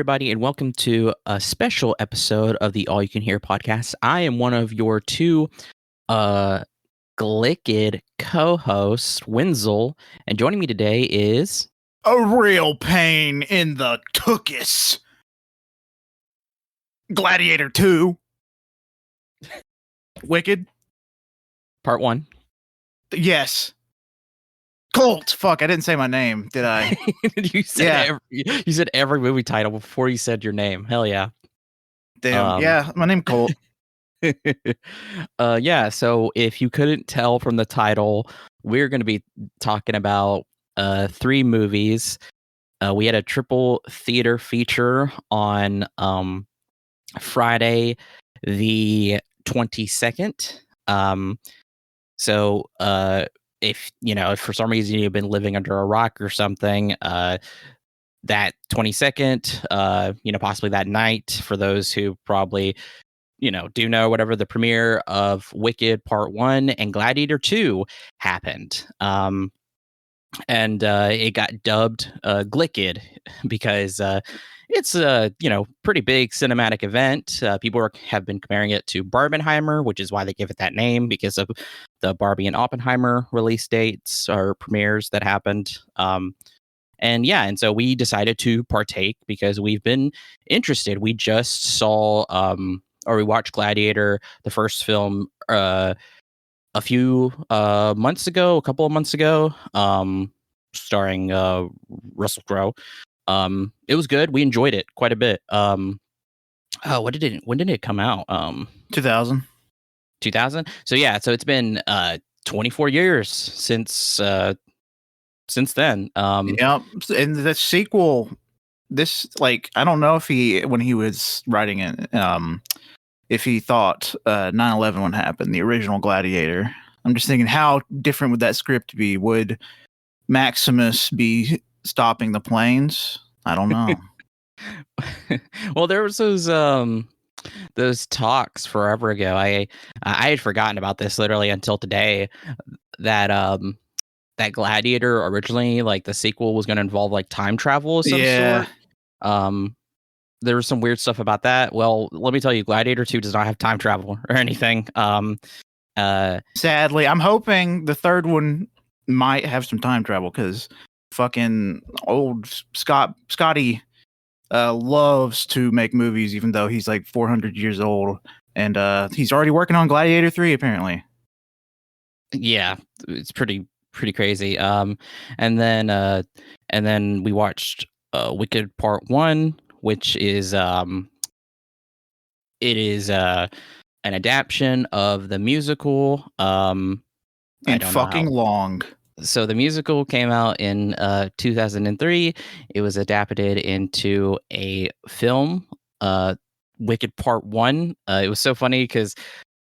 everybody, and welcome to a special episode of the All You Can Hear podcast. I am one of your two Glicked co-hosts, Wenzel, and joining me today is a real pain in the tuchus. Gladiator 2. Wicked. Part 1. Yes. Colt. Fuck, I didn't say my name, did I? you said every movie title before you said your name. Hell yeah. Damn. Yeah, my name Colt. Yeah, so if you couldn't tell from the title, we're going to be talking about 3 movies. We had a triple theater feature on Friday the 22nd. So if for some reason you've been living under a rock or something, that 22nd, possibly that night, for those who probably do know, whatever, the premiere of Wicked Part 1 and Gladiator 2 happened. And it got dubbed Glicked because it's a pretty big cinematic event. People have been comparing it to Barbenheimer, which is why they give it that name, because of the Barbie and Oppenheimer release dates or premieres that happened. And so we decided to partake because we've been interested. We just saw or we watched Gladiator, the first film, a couple of months ago, starring Russell Crowe. It was good. We enjoyed it quite a bit. When did it come out? 2000. 2000. So yeah, so it's been 24 years since then. Yep. And the sequel, I don't know if when he was writing it, if he thought 9/11 would happen, the original Gladiator. I'm just thinking, how different would that script be? Would Maximus be stopping the planes? I don't know. Well, there was those talks forever ago. I had forgotten about this literally until today, that that Gladiator originally, like the sequel, was going to involve like time travel of some sort. There was some weird stuff about that. Well, let me tell you, Gladiator 2 does not have time travel or anything. Sadly, I'm hoping the third one might have some time travel, because fucking old Scotty loves to make movies, even though he's like 400 years old, and he's already working on Gladiator 3 apparently. Yeah, it's pretty crazy. And then we watched Wicked Part 1, which is it is an adaptation of the musical, and fucking long. So the musical came out in 2003. It was adapted into a film, Wicked Part 1. It was so funny because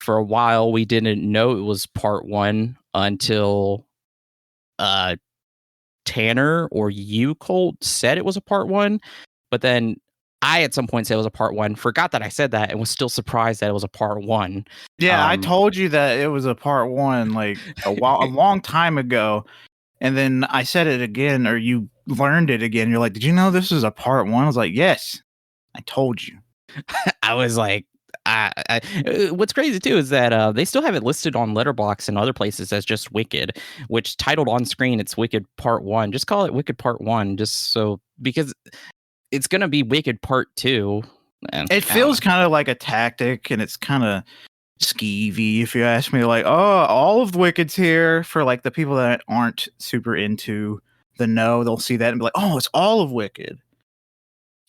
for a while we didn't know it was Part 1 until Tanner or you, Colt, said it was a Part 1. But then I at some point said it was a Part 1, forgot that I said that, and was still surprised that it was a Part 1. Yeah, I told you that it was a Part 1 like a long time ago, and then I said it again, or you learned it again. You're like, "Did you know this is a Part 1?" I was like, "Yes, I told you." I was like, what's crazy too is that they still have it listed on Letterboxd and other places as just Wicked, which titled on screen it's Wicked Part 1. Just call it Wicked Part 1, just so, because it's gonna be Wicked Part 2. It feels kind of like a tactic, and it's kind of skeevy, if you ask me. Like, oh, all of Wicked's here. For like the people that aren't super into the know, they'll see that and be like, oh, it's all of Wicked.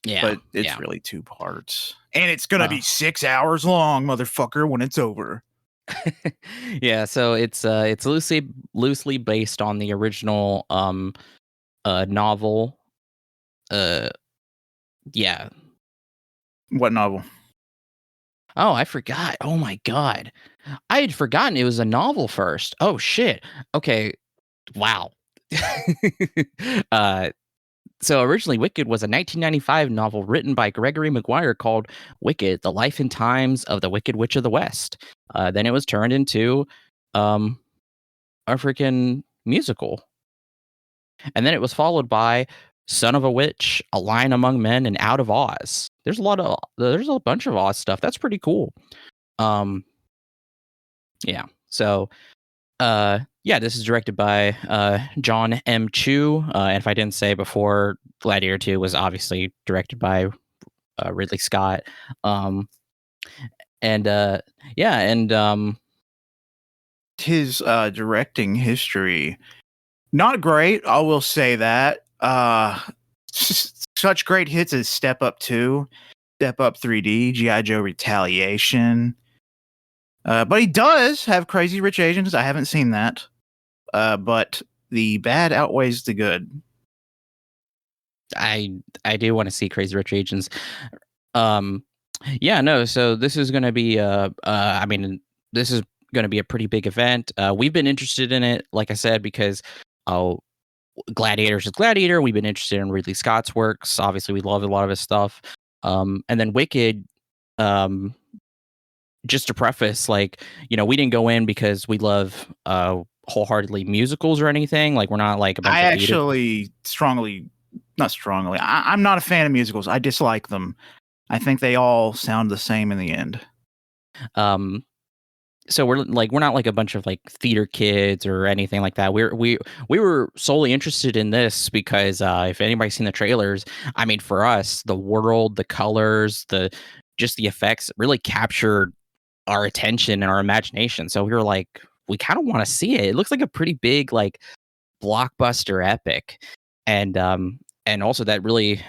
Yeah, but it's really 2 parts, and it's gonna be 6 hours long, motherfucker, when it's over. Yeah, so it's loosely based on the original novel. Yeah. What novel? Oh, I forgot. Oh my god, I had forgotten it was a novel first. Oh shit. Okay. Wow. So originally, Wicked was a 1995 novel written by Gregory Maguire called Wicked: The Life and Times of the Wicked Witch of the West. Then it was turned into a freaking musical. And then it was followed by Son of a Witch, A Lion Among Men, and Out of Oz. There's a bunch of Oz stuff. That's pretty cool. Yeah. So, this is directed by John M. Chu. And if I didn't say before, Gladiator 2 was obviously directed by Ridley Scott. His directing history, not great. I will say that. Such great hits as Step Up 2, Step Up 3D, G.I. Joe Retaliation. But he does have Crazy Rich Asians. I haven't seen that. But the bad outweighs the good. I do want to see Crazy Rich Asians. So this is going to be this is going to be a pretty big event. We've been interested in it, like I said, because Gladiator is Gladiator. We've been interested in Ridley Scott's works. Obviously, we love a lot of his stuff. And then Wicked, just to preface, we didn't go in because we love wholeheartedly musicals or anything. Like, we're not like a bunch I of actually not strongly. I'm not a fan of musicals. I dislike them. I think they all sound the same in the end. So we're not like a bunch of like theater kids or anything like that. We were solely interested in this because if anybody's seen the trailers, I mean, for us, the world, the colors, the effects really captured our attention and our imagination. So we were like, we kind of want to see it. It looks like a pretty big like blockbuster epic, and also that really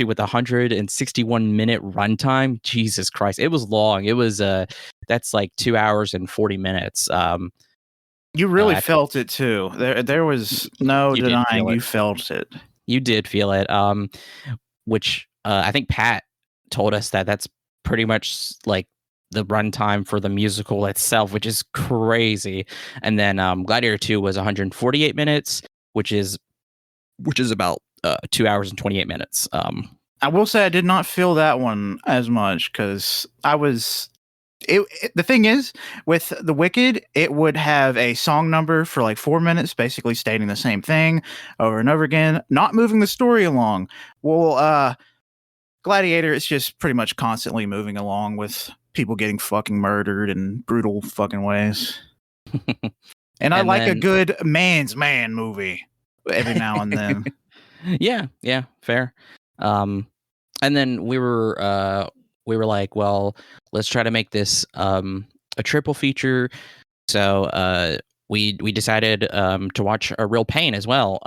with 161 minute runtime. Jesus Christ, it was long. It was that's like 2 hours and 40 minutes. You really felt it too. There was no denying you felt it. You did feel it. Which I think Pat told us that's pretty much like the runtime for the musical itself, which is crazy. And then Gladiator 2 was 148 minutes, which is about 2 hours and 28 minutes. I will say I did not feel that one as much because the thing is, with the Wicked, it would have a song number for like 4 minutes, basically stating the same thing over and over again, not moving the story along. Well, Gladiator is just pretty much constantly moving along with people getting fucking murdered in brutal fucking ways. And I like a good man's man movie every now and then. Yeah, fair. And then we were like, well, let's try to make this a triple feature. So we decided to watch A Real Pain as well,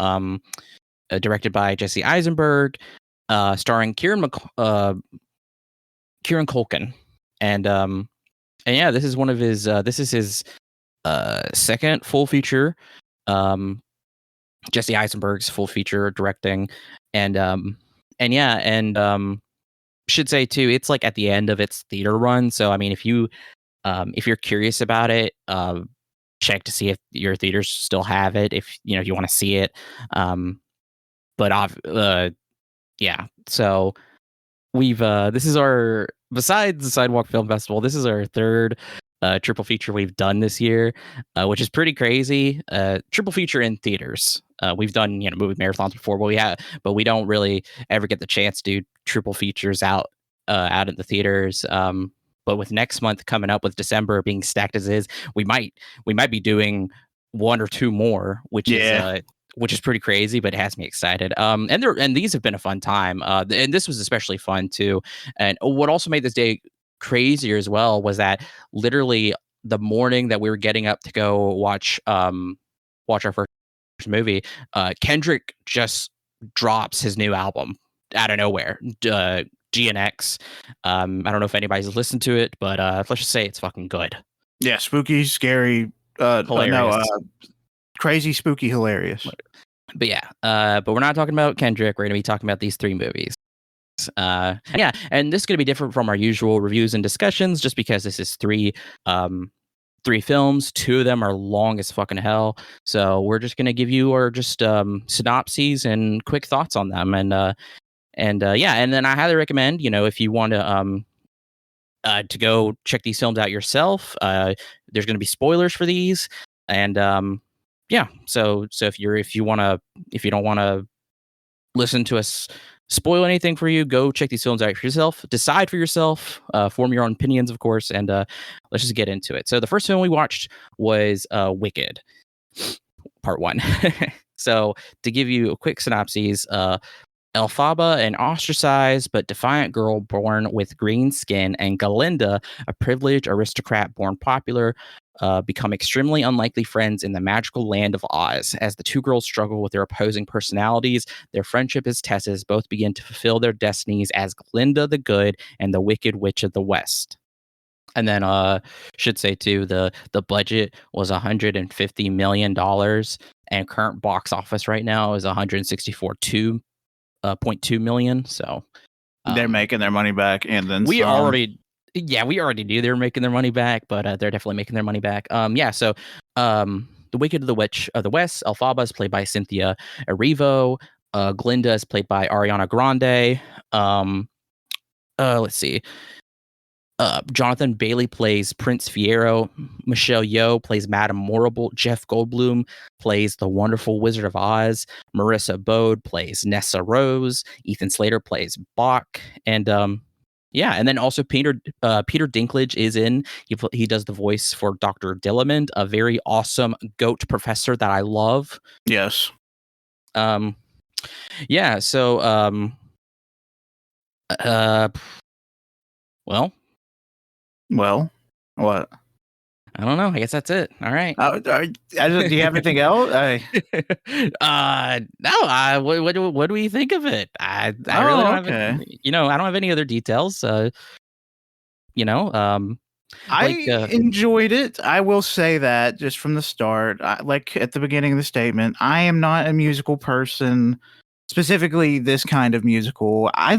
directed by Jesse Eisenberg, starring Kieran Culkin, and yeah, this is one of his his second full feature. Jesse Eisenberg's full feature directing, and should say too, it's like at the end of its theater run. So I mean, if you're curious about it, check to see if your theaters still have it. If you want to see it, yeah. So we've this is our, besides the Sidewalk Film Festival, this is our third triple feature we've done this year, which is pretty crazy. Triple feature in theaters. We've done movie marathons before, but we don't really ever get the chance to do triple features out at the theaters. But with next month coming up, with December being stacked as is, we might be doing one or two more, which is pretty crazy, but it has me excited. And these have been a fun time. And this was especially fun too. And what also made this day crazier as well was that literally the morning that we were getting up to go watch our first movie, Kendrick just drops his new album out of nowhere, GNX. I don't know if anybody's listened to it, but let's just say it's fucking good. Yeah, spooky, scary, hilarious. Crazy, spooky, hilarious. But yeah, but we're not talking about Kendrick. We're going to be talking about these three movies. And this is going to be different from our usual reviews and discussions, just because this is three films. Two of them are long as fucking hell, so we're just going to give you our just synopses and quick thoughts on them. And then I highly recommend, if you want to go check these films out yourself. There's going to be spoilers for these, and so if you don't want to listen to us spoil anything for you. Go check these films out for yourself. Decide for yourself. Form your own opinions, of course. And let's just get into it. So the first film we watched was Wicked, Part 1. So to give you a quick synopsis, Elphaba, an ostracized but defiant girl born with green skin, and Galinda, a privileged aristocrat born popular, become extremely unlikely friends in the magical land of Oz. As the two girls struggle with their opposing personalities, their friendship is tested as both begin to fulfill their destinies as Glinda the Good and the Wicked Witch of the West. And then should say too, the budget was $150 million, and current box office right now is 164.2 million. So they're making their money back, and then we some. already knew they were making their money back, but they're definitely making their money back. So the Wicked of the Witch of the West, Elphaba is played by Cynthia Erivo. Glinda is played by Ariana Grande. Let's see. Jonathan Bailey plays Prince Fiero. Michelle Yeoh plays Madame Morrible. Jeff Goldblum plays the Wonderful Wizard of Oz. Marissa Bode plays Nessa Rose. Ethan Slater plays Bach. And and then also Peter Dinklage is in. He does the voice for Dr. Dillamond, a very awesome goat professor that I love. Yes. So Well, what? I don't know. I guess that's it. All right. Do you have anything else? No. What do we think of it? I really don't have. I don't have any other details. I enjoyed it. I will say that just from the start, like at the beginning of the statement, I am not a musical person. Specifically, this kind of musical. I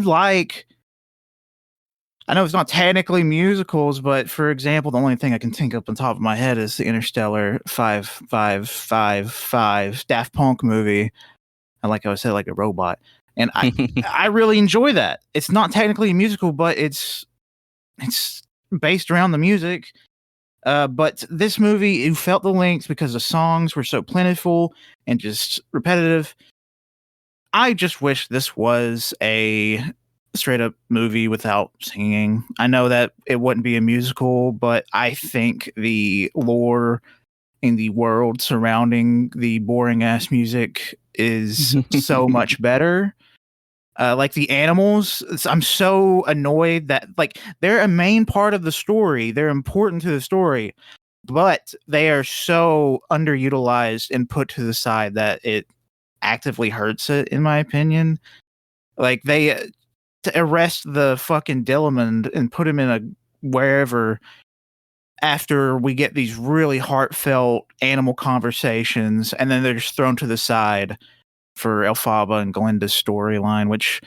know it's not technically musicals, but for example, the only thing I can think up on top of my head is the Interstellar 5555 Daft Punk movie. I said, like a robot. And I really enjoy that. It's not technically a musical, but it's based around the music. But this movie, you felt the links because the songs were so plentiful and just repetitive. I just wish this was a straight up movie without singing. I know that it wouldn't be a musical, but I think the lore in the world surrounding the boring ass music is so much better. Like the animals, I'm so annoyed that they're a main part of the story. They're important to the story, but they are so underutilized and put to the side that it actively hurts it, in my opinion. They to arrest the fucking Dillamond and put him in a wherever after we get these really heartfelt animal conversations, and then they're just thrown to the side for Elphaba and Glinda's storyline, which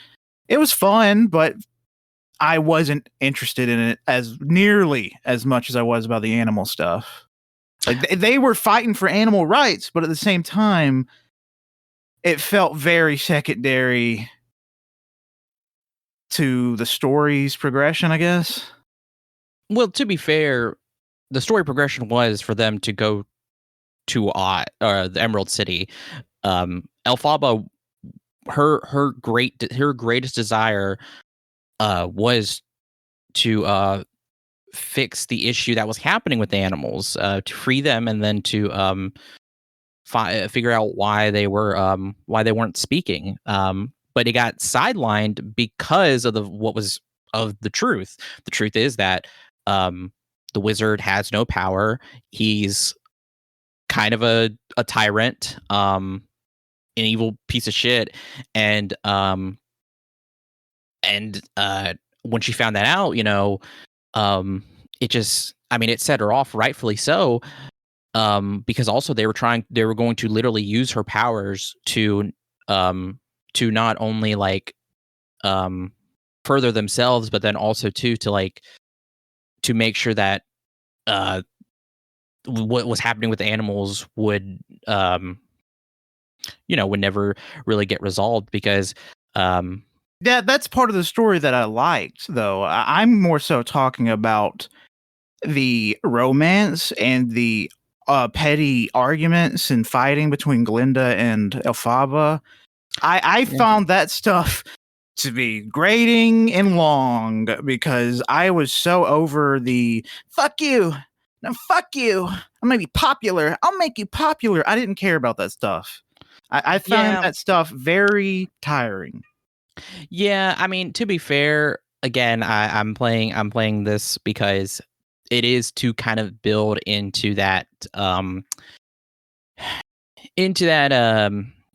it was fun, but I wasn't interested in it as nearly as much as I was about the animal stuff. They were fighting for animal rights, but at the same time, it felt very secondary to the story's progression, I guess. Well, to be fair, the story progression was for them to go to the Emerald City. Elphaba, her greatest desire was to fix the issue that was happening with the animals, to free them, and then to figure out why they weren't speaking. But it got sidelined because of the truth. The truth is that the wizard has no power. He's kind of a tyrant, an evil piece of shit. And when she found that out, it set her off, rightfully so. Because also they were going to literally use her powers to not only further themselves, but then also to make sure that what was happening with the animals would never really get resolved, because yeah, that's part of the story that I liked, though. I'm more so talking about the romance and the petty arguments and fighting between Glinda and Elphaba. I found that stuff to be grating and long because I was so over the fuck you. No, fuck you. I'm gonna be popular. I'll make you popular. I didn't care about that stuff. I found that stuff very tiring. Yeah, I mean, to be fair, again, I'm playing this because it is to kind of build into that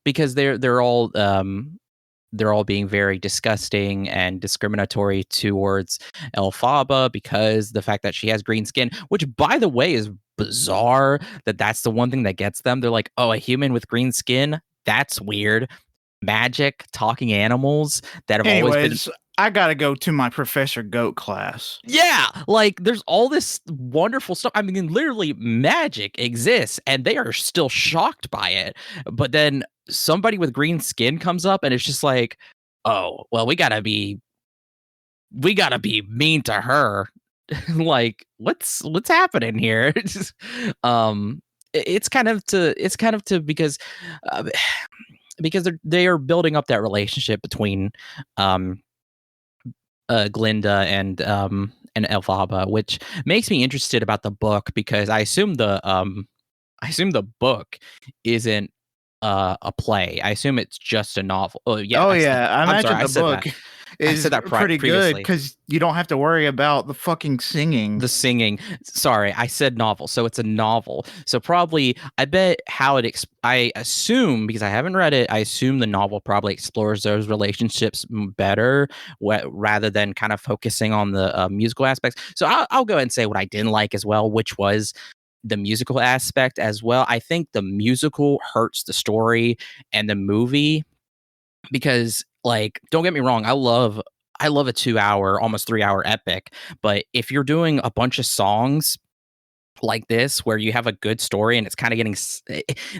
because they're all being very disgusting and discriminatory towards Elphaba because the fact that she has green skin, which by the way is bizarre that's the one thing that gets them. They're like, oh, a human with green skin? That's weird. Magic, talking animals that have always been. I gotta go to my Professor Goat class. Yeah, like there's all this wonderful stuff. I mean, literally magic exists and they are still shocked by it. But then somebody with green skin comes up and it's just like, oh, well, we gotta be mean to her. Like, what's happening here? It's kind of to because they are building up that relationship between Glinda and Elphaba, which makes me interested about the book because I assume the book isn't a play. I assume it's just a novel. Oh yeah. I imagine the book is pretty good previously. because you don't have to worry about the fucking singing. The singing. Sorry, I said novel. So it's a novel. So probably, I bet I assume, because I haven't read it, I assume the novel probably explores those relationships better rather than kind of focusing on the musical aspects. So I'll go ahead and say what I didn't like as well, which was the musical aspect as well. I think the musical hurts the story and the movie because, like, don't get me wrong, I love a 2-hour, almost 3-hour epic, but if you're doing a bunch of songs like this where you have a good story and it's kind of getting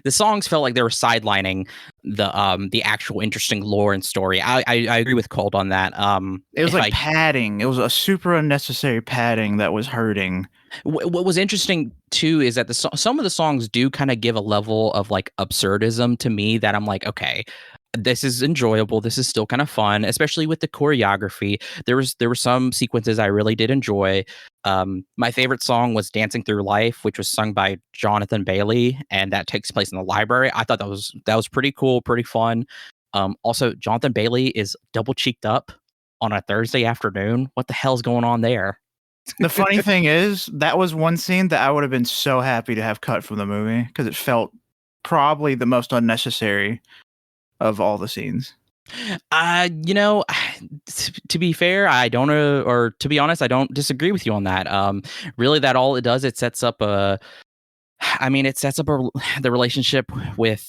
the songs felt like they were sidelining the actual interesting lore and story. I agree with Colt on that. It was like padding. It was a super unnecessary padding that was hurting. What was interesting too is that some of the songs do kind of give a level of like absurdism to me that I'm like, okay, this is enjoyable. This is still kind of fun, especially with the choreography. There were some sequences I really did enjoy. My favorite song was "Dancing Through Life," which was sung by Jonathan Bailey, and that takes place in the library. I thought that was pretty cool, pretty fun. Also, Jonathan Bailey is double cheeked up on a Thursday afternoon. What the hell's going on there? The funny thing is, that was one scene that I would have been so happy to have cut from the movie because it felt probably the most unnecessary of all the scenes. You know, to be fair, I don't know, or to be honest, I don't disagree with you on that. Really, that all it does, it sets up the relationship with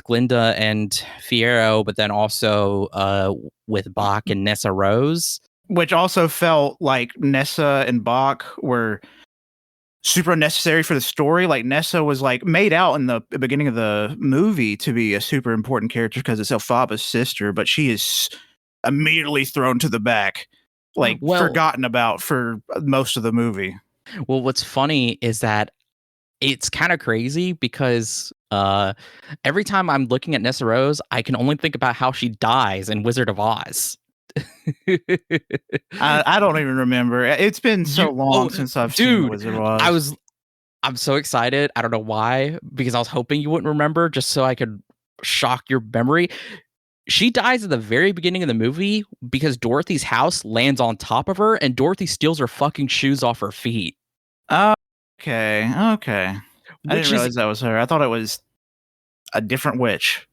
Glinda and Fiyero, but then also with Bach and Nessa Rose. Which also felt like Nessa and Bach were super unnecessary for the story. Like Nessa was like made out in the beginning of the movie to be a super important character because it's Elphaba's sister, but she is immediately thrown to the back, like forgotten about for most of the movie. Well, what's funny is that it's kind of crazy because every time I'm looking at Nessa Rose, I can only think about how she dies in Wizard of Oz. I don't even remember. It's been so long since I've seen Wizard of Oz. I'm so excited. I don't know why, because I was hoping you wouldn't remember just so I could shock your memory. She dies at the very beginning of the movie because Dorothy's house lands on top of her and Dorothy steals her fucking shoes off her feet. Okay. I didn't realize that was her. I thought it was a different witch.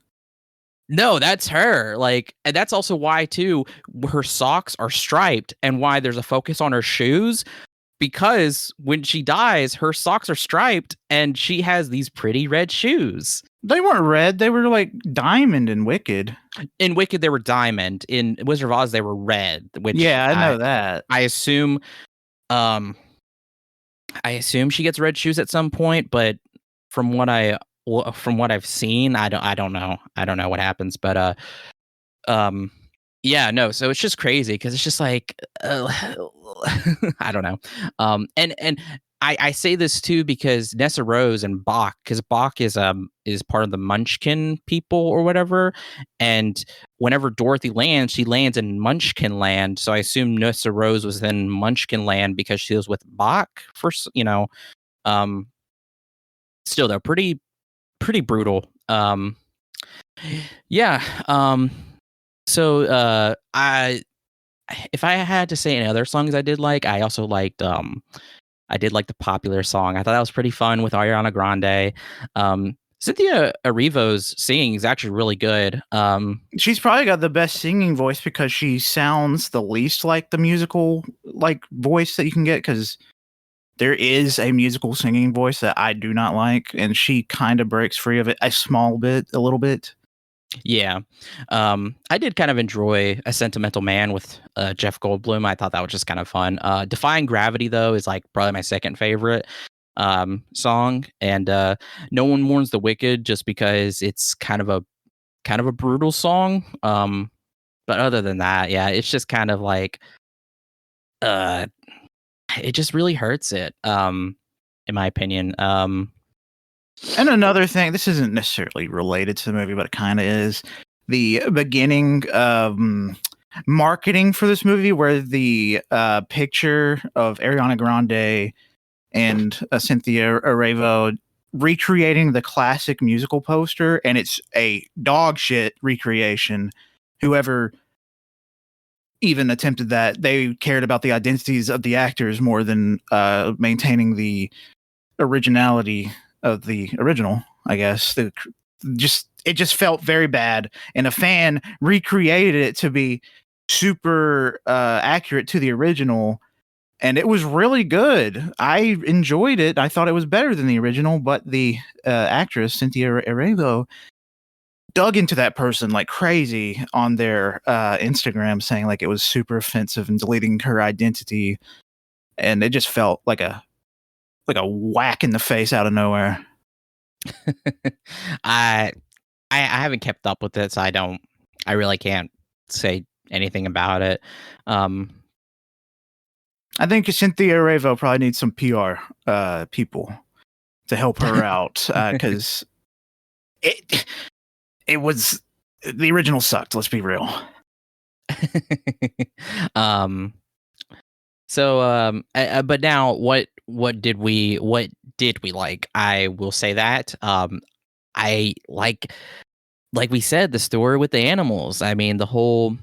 No, that's her. Like, and that's also why too her socks are striped and why there's a focus on her shoes, because when she dies, her socks are striped and she has these pretty red shoes. They weren't red. They were like diamond in Wicked. In Wicked, they were diamond. In Wizard of Oz, they were red. Which I know that. I assume she gets red shoes at some point, but from what I've seen, I don't know. I don't know what happens, but yeah, no. So it's just crazy because it's just like I don't know. And I say this too because Nessa Rose and Bach, because Bach is part of the Munchkin people or whatever, and whenever Dorothy lands, she lands in Munchkin land. So I assume Nessa Rose was in Munchkin land because she was with Bach for still though pretty brutal. Yeah. So I if I had to say any other songs I did like, I also liked I did like the Popular song. I thought that was pretty fun with Ariana Grande. Cynthia Erivo's singing is actually really good. She's probably got the best singing voice because she sounds the least like the musical like voice that you can get, because there is a musical singing voice that I do not like, and she kind of breaks free of it a little bit. Yeah. I did kind of enjoy A Sentimental Man with Jeff Goldblum. I thought that was just kind of fun. Defying Gravity, though, is like probably my second favorite song. And No One Mourns the Wicked, just because it's kind of a brutal song. But other than that, yeah, it's just kind of like it just really hurts it, in my opinion. And another thing, this isn't necessarily related to the movie, but it kind of is. The beginning marketing for this movie, where the picture of Ariana Grande and Cynthia Erivo recreating the classic musical poster, and it's a dog shit recreation. Whoever even attempted that, they cared about the identities of the actors more than maintaining the originality of the original, I guess. It just felt very bad, and a fan recreated it to be super accurate to the original, and it was really good. I enjoyed it. I thought it was better than the original, but the actress Cynthia Erivo dug into that person like crazy on their Instagram, saying like it was super offensive and deleting her identity, and it just felt like a whack in the face out of nowhere. I haven't kept up with it, so I really can't say anything about it. I think Cynthia Erivo probably needs some PR people to help her out, because it was, the original sucked. Let's be real. But now what did we like? I will say that I like we said, the story with the animals. I mean, the whole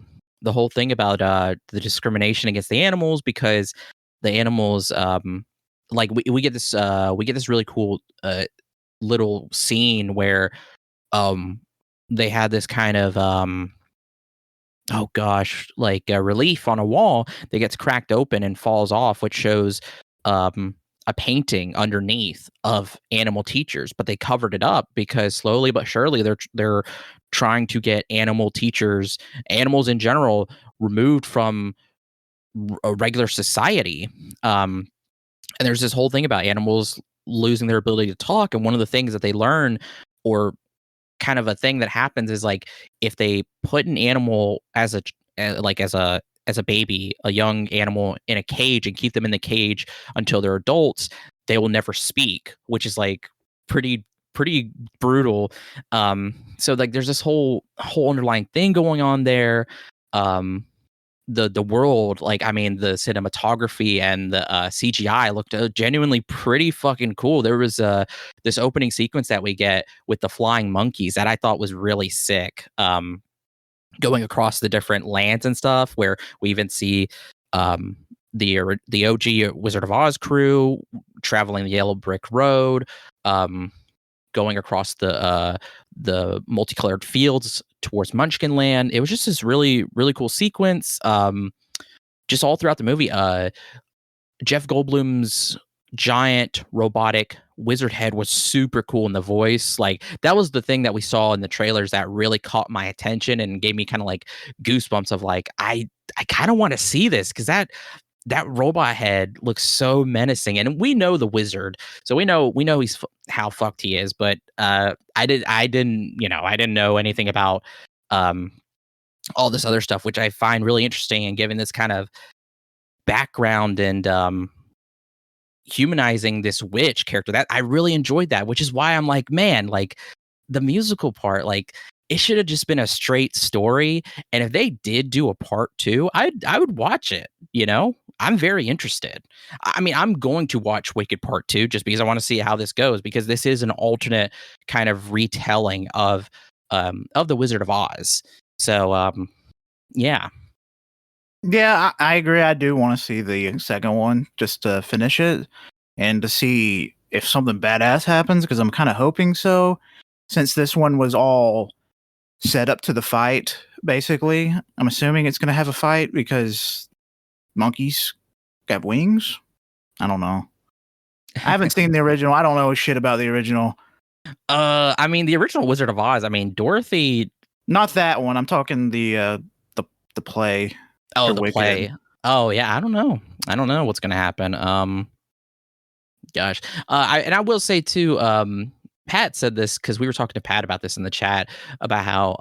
thing about the discrimination against the animals, because the animals like we get this really cool little scene where they had this kind of oh gosh, like a relief on a wall that gets cracked open and falls off, which shows a painting underneath of animal teachers, but they covered it up because slowly but surely they're trying to get animal teachers, animals in general, removed from a regular society. And there's this whole thing about animals losing their ability to talk, and one of the things that they learn, or kind of a thing that happens, is like if they put an animal as a baby, a young animal, in a cage and keep them in the cage until they're adults, they will never speak, which is like pretty brutal. So like there's this whole underlying thing going on there. The world, like, I mean, the cinematography and the CGI looked genuinely pretty fucking cool. There was this opening sequence that we get with the flying monkeys that I thought was really sick, going across the different lands and stuff, where we even see the OG Wizard of Oz crew traveling the yellow brick road, going across the multicolored fields towards Munchkin Land. It was just this really cool sequence. Just all throughout the movie. Jeff Goldblum's giant robotic wizard head was super cool in the voice. Like that was the thing that we saw in the trailers that really caught my attention and gave me kind of like goosebumps of like, I kind of want to see this, because that robot head looks so menacing, and we know the wizard, so we know he's how fucked he is. But I didn't know anything about all this other stuff, which I find really interesting, and given this kind of background and humanizing this witch character. That I really enjoyed that, which is why I'm like, man, like the musical part, like it should have just been a straight story. And if they did do a part 2, I would watch it, you know? I'm very interested. I mean, I'm going to watch Wicked Part 2 just because I want to see how this goes, because this is an alternate kind of retelling of the Wizard of Oz. So yeah. Yeah, I agree. I do want to see the second one just to finish it and to see if something badass happens, because I'm kind of hoping so. Since this one was all set up to the fight, basically, I'm assuming it's going to have a fight because monkeys got wings. I don't know. I haven't seen the original. I don't know shit about the original. I mean, the original Wizard of Oz. I mean, Dorothy. Not that one. I'm talking the play. Oh, the Wicked. play. Oh yeah, I don't know. I don't know what's gonna happen. Gosh. I will say too. Pat said this because we were talking to Pat about this in the chat about how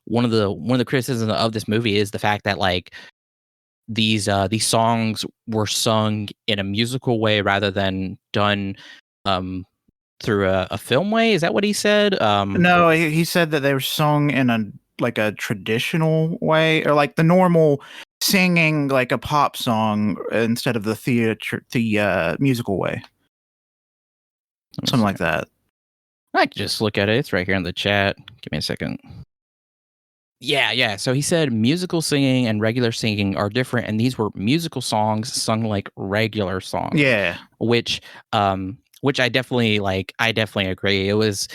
one of the criticisms of this movie is the fact that like these songs were sung in a musical way rather than done through a film way. Is that what he said? No, he said that they were sung in a traditional way, or like the normal singing, like a pop song instead of the musical way. Something like that. I can just look at it. It's right here in the chat. Give me a second. Yeah. So he said musical singing and regular singing are different, and these were musical songs sung like regular songs. Yeah. Which I definitely like. I definitely agree. It was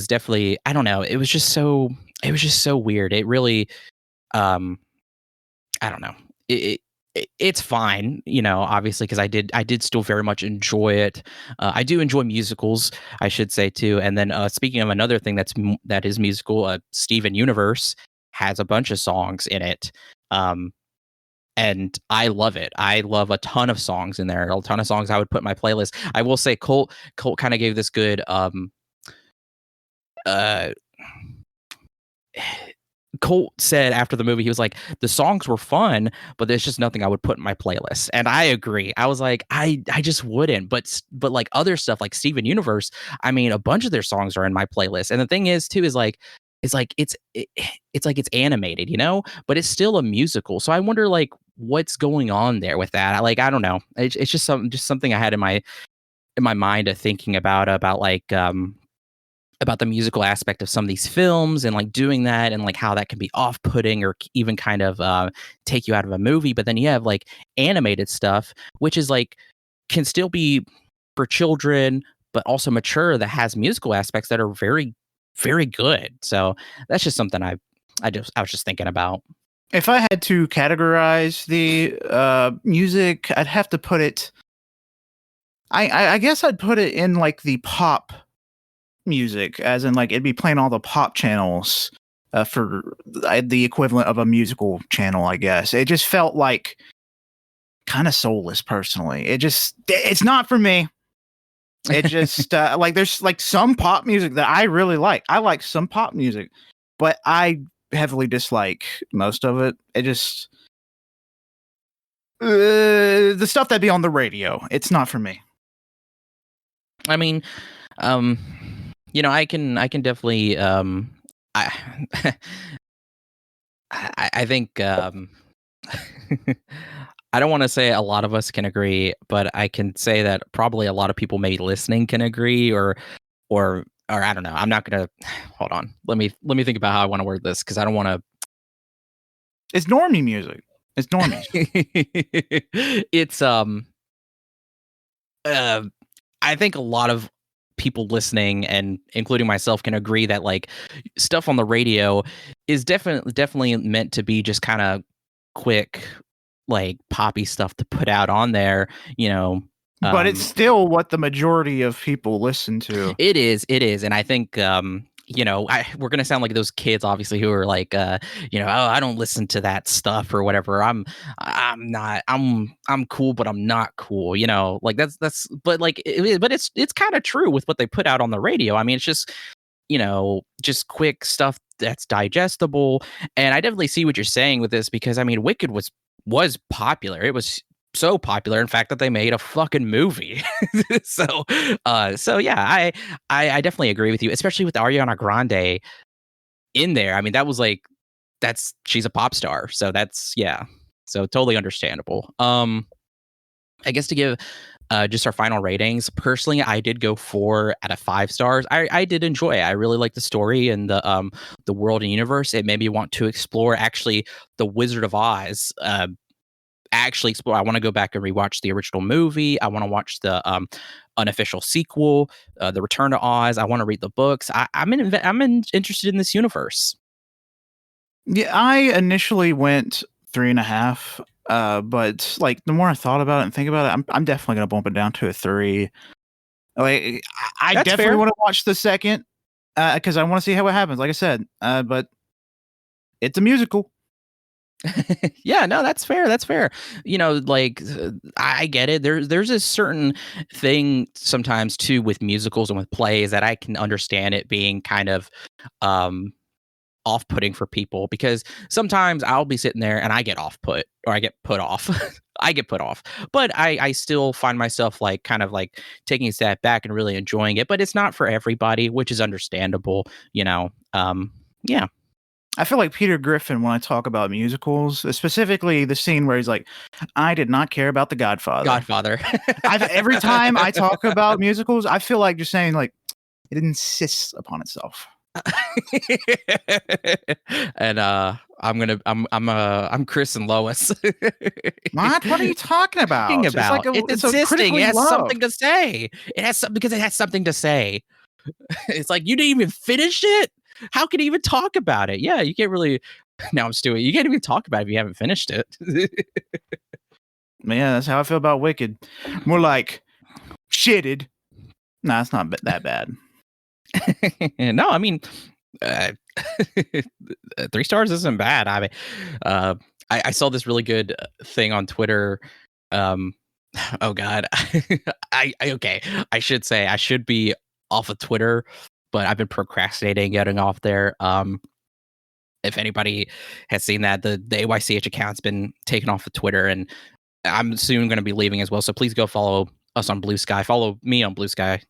definitely, I don't know. It was just so weird. It really, I don't know. It's fine, you know, obviously, because I did still very much enjoy it. I do enjoy musicals, I should say too. And then speaking of another thing that is musical, Steven Universe has a bunch of songs in it. And I love it. I love a ton of songs in there. A ton of songs I would put in my playlist. I will say Colt kind of gave this good Colt said after the movie, he was like, the songs were fun, but there's just nothing I would put in my playlist. And I agree. I was like, I just wouldn't. But like other stuff like Steven Universe, I mean, a bunch of their songs are in my playlist. And the thing is too, is like, it's like it's animated, you know, but it's still a musical. So I wonder like what's going on there with that. I don't know. It's just something I had in my mind of thinking about like about the musical aspect of some of these films and like doing that and like how that can be off-putting or even kind of take you out of a movie. But then you have like animated stuff, which is like can still be for children, but also mature, that has musical aspects that are very, very good. So that's just something I was just thinking about. If I had to categorize the music, I'd have to put it. I guess I'd put it in like the pop music, as in like it'd be playing all the pop channels for the equivalent of a musical channel, I guess. It just felt like kind of soulless personally. It's not for me. It just like there's like some pop music that I really like. I like some pop music, but I heavily dislike most of it. It just the stuff that'd be on the radio. It's not for me. I mean, you know, I can definitely I think I don't want to say a lot of us can agree, but I can say that probably a lot of people maybe listening can agree, or I don't know. I'm not gonna hold on. Let me think about how I want to word this, because I don't want to. It's normie music. It's normie. It's I think a lot of people listening, and including myself, can agree that like stuff on the radio is definitely meant to be just kind of quick, like poppy stuff to put out on there, you know. But it's still what the majority of people listen to. It is, and I think you know, we're gonna sound like those kids, obviously, who are like, you know, oh, I don't listen to that stuff or whatever. I'm cool, but I'm not cool. You know, like that's, but like, but it's kind of true with what they put out on the radio. I mean, it's just, you know, just quick stuff that's digestible. And I definitely see what you're saying with this, because I mean, Wicked was popular. It was so popular, in fact, that they made a fucking movie. so yeah, I definitely agree with you, especially with Ariana Grande in there. I mean, that was like, she's a pop star, so so totally understandable. I guess to give just our final ratings, personally, I did go 4 out of 5 stars. I did enjoy it. I really liked the story and the world and universe. It made me want to explore actually the Wizard of Oz. Actually explore. I want to go back and rewatch the original movie. I want to watch the unofficial sequel, The Return to Oz. I want to read the books. I'm interested in this universe. Yeah, I initially went 3.5. But like the more I thought about it and think about it, I'm definitely gonna bump it down to a 3. Like I That's definitely fair. want to watch the second because I want to see how it happens. Like I said, but it's a musical. Yeah, no, that's fair. That's fair. You know, like I get it. There's a certain thing sometimes too with musicals and with plays that I can understand it being kind of off-putting for people, because sometimes I'll be sitting there and I get off-put, or I get put off. I get put off, but I still find myself like kind of like taking a step back and really enjoying it. But it's not for everybody, which is understandable. You know, yeah. I feel like Peter Griffin when I talk about musicals, specifically the scene where he's like, "I did not care about The Godfather." Godfather. Every time I talk about musicals, I feel like just saying like it insists upon itself. And I'm Chris and Lois. What? What are you talking about? Talking about it's It's a insisting. critically It has loved. something to say. It has something because it has something to say. It's like, you didn't even finish it. How can you even talk about it? Yeah, you can't really. Now I'm Stewie. You can't even talk about it if you haven't finished it. Yeah, that's how I feel about Wicked. More like shitted. Nah, it's not that bad. No, I mean, 3 stars isn't bad. I mean, I saw this really good thing on Twitter. Oh God, okay. I should say I should be off of Twitter, but I've been procrastinating getting off there. If anybody has seen that, the AYCH account's been taken off of Twitter, and I'm soon going to be leaving as well. So please go follow us on Bluesky. Follow me on Bluesky.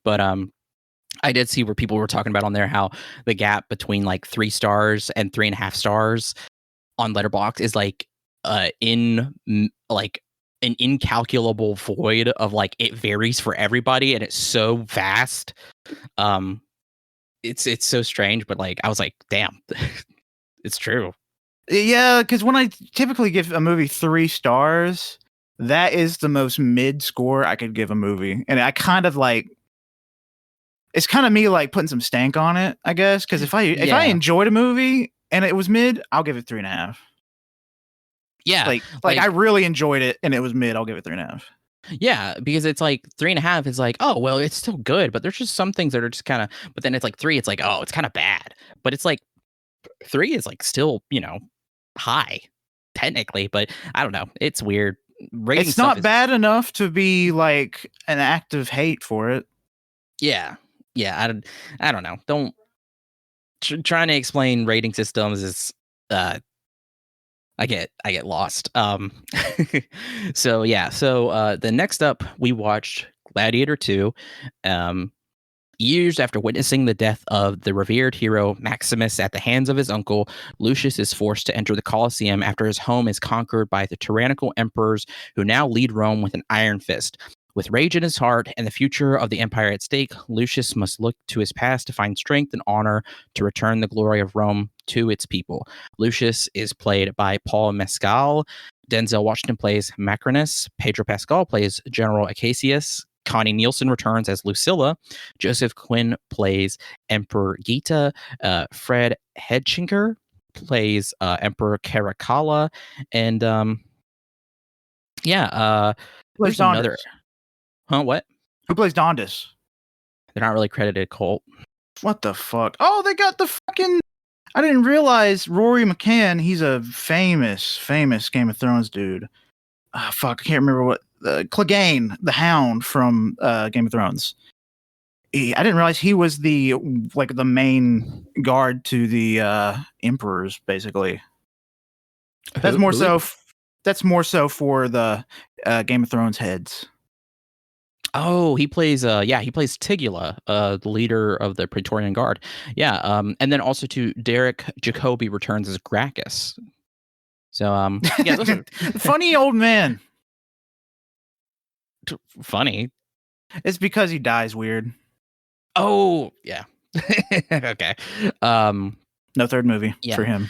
But I did see where people were talking about on there how the gap between like 3 stars and 3.5 stars on Letterboxd is like like an incalculable void of like, it varies for everybody and it's so vast. It's so strange, but like I was like, damn, it's true. Yeah, because when I typically give a movie 3 stars, that is the most mid score I could give a movie, and I kind of like. It's kind of me like putting some stank on it, I guess. Because if I enjoyed a movie and it was mid, I'll give it 3.5. Yeah, like I really enjoyed it and it was mid, I'll give it 3.5. Yeah, because it's like 3.5 is like, oh well, it's still good, but there's just some things that are just kind of. But then it's like 3, it's like, oh, it's kind of bad. But it's like 3 is like still, high technically. But I don't know. It's weird. It's not bad enough to be like an act of hate for it. Yeah, I don't know. Don't trying to explain rating systems is I get lost. So yeah, the next up we watched Gladiator 2. Years after witnessing the death of the revered hero Maximus at the hands of his uncle, Lucius is forced to enter the Colosseum after his home is conquered by the tyrannical emperors who now lead Rome with an iron fist. With rage in his heart and the future of the empire at stake, Lucius must look to his past to find strength and honor to return the glory of Rome to its people. Lucius is played by Paul Mescal. Denzel Washington plays Macrinus. Pedro Pascal plays General Acacius. Connie Nielsen returns as Lucilla. Joseph Quinn plays Emperor Gita. Fred Hedchinker plays Emperor Caracalla. And there's another. Huh? What? Who plays Dondus? They're not really credited. Colt. What the fuck? Oh, they got the fucking. I didn't realize Rory McCann. He's a famous Game of Thrones dude. Fuck, I can't remember what. Clegane, the Hound from Game of Thrones. I didn't realize he was the main guard to the emperors, basically. That's more so that's more so for the Game of Thrones heads. Oh, he plays Tigula, the leader of the Praetorian Guard. Yeah, and then also to Derek Jacobi returns as Gracchus. So yeah, those are funny old man. Funny. It's because he dies weird. Oh, yeah. Okay. No third movie for him.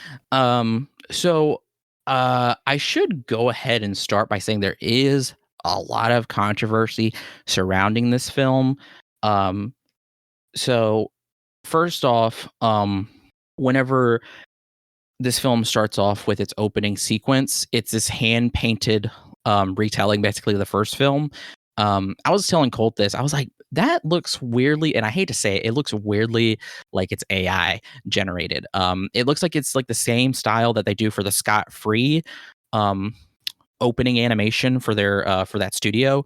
So I should go ahead and start by saying there is a lot of controversy surrounding this film. So first off, whenever this film starts off with its opening sequence, it's this hand painted retelling basically of the first film. I was telling Colt this. I was like, that looks weirdly, and I hate to say it, it looks weirdly like it's AI generated. It looks like it's like the same style that they do for the Scott Free opening animation for their for that studio.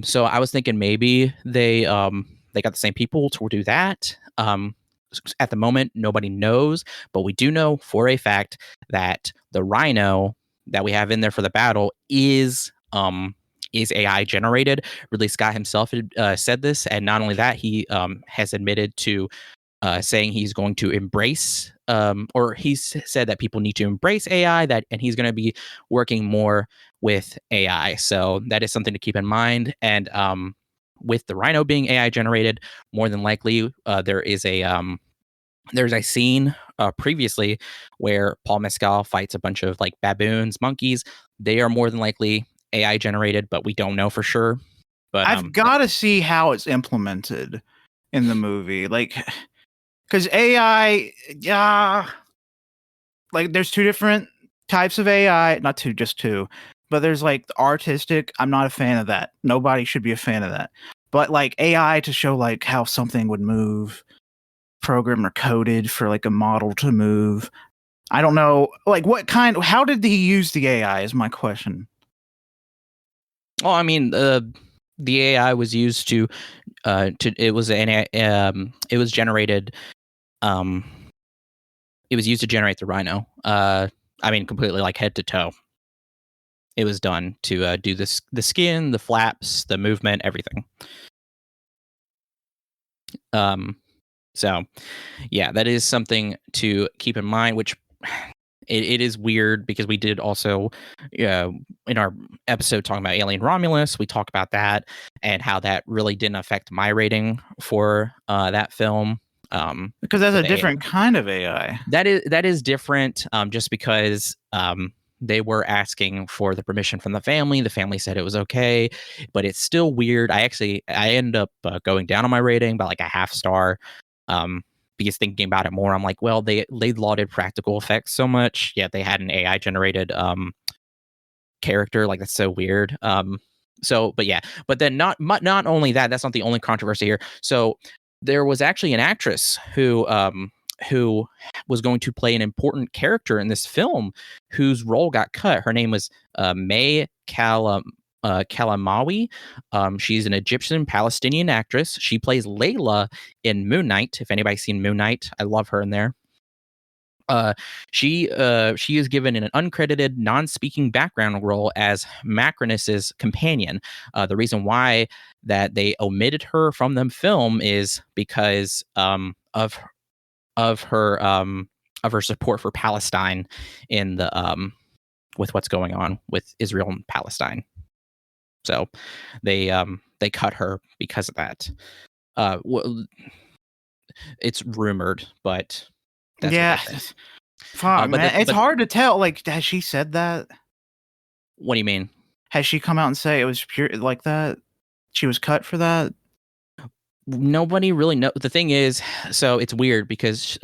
So I was thinking maybe they got the same people to do that. At the moment, nobody knows, but we do know for a fact that the rhino that we have in there for the battle is AI generated. Ridley Scott himself said this, and not only that, he has admitted to saying he's going to embrace, or he's said that people need to embrace AI. And he's going to be working more with AI. So that is something to keep in mind. And with the rhino being AI generated, more than likely there is a there's a scene previously where Paul Mescal fights a bunch of like baboons, monkeys. They are more than likely AI generated, but we don't know for sure. But I've got to see how it's implemented in the movie, like, because AI, yeah, like there's two different types of AI, not two, just two. But there's like the artistic. I'm not a fan of that. Nobody should be a fan of that. But like AI to show like how something would move, program or coded for like a model to move. I don't know, like how did he use the AI is my question. Well, I mean, the AI was used to it was it was generated, it was used to generate the rhino. I mean, completely like head to toe. It was done to do this, the skin, the flaps, the movement, everything. So yeah, that is something to keep in mind, which it is weird because we did also in our episode talking about Alien Romulus, we talked about that and how that really didn't affect my rating for that film. Because that's a different kind of AI. That is different, just because they were asking for the permission from the family. The family said it was okay, but it's still weird. I ended up going down on my rating by like a half star, because thinking about it more, I'm like, well, they lauded practical effects so much, yet they had an AI generated character. Like, that's so weird. But yeah, but then not only that, that's not the only controversy here. So there was actually an actress who was going to play an important character in this film whose role got cut. Her name was May Kalamawi. She's an Egyptian Palestinian actress. She plays Layla in Moon Knight. If anybody's seen Moon Knight, I love her in there. She is given an uncredited, non-speaking background role as Macronus's companion. The reason why that they omitted her from the film is because of her support for Palestine in the with what's going on with Israel and Palestine. So they cut her because of that. It's rumored, but that's yeah. Fuck, man. It's hard to tell. Like, has she said that? What do you mean? Has she come out and say it was pure like that? She was cut for that? Nobody really knows. The thing is, so it's weird because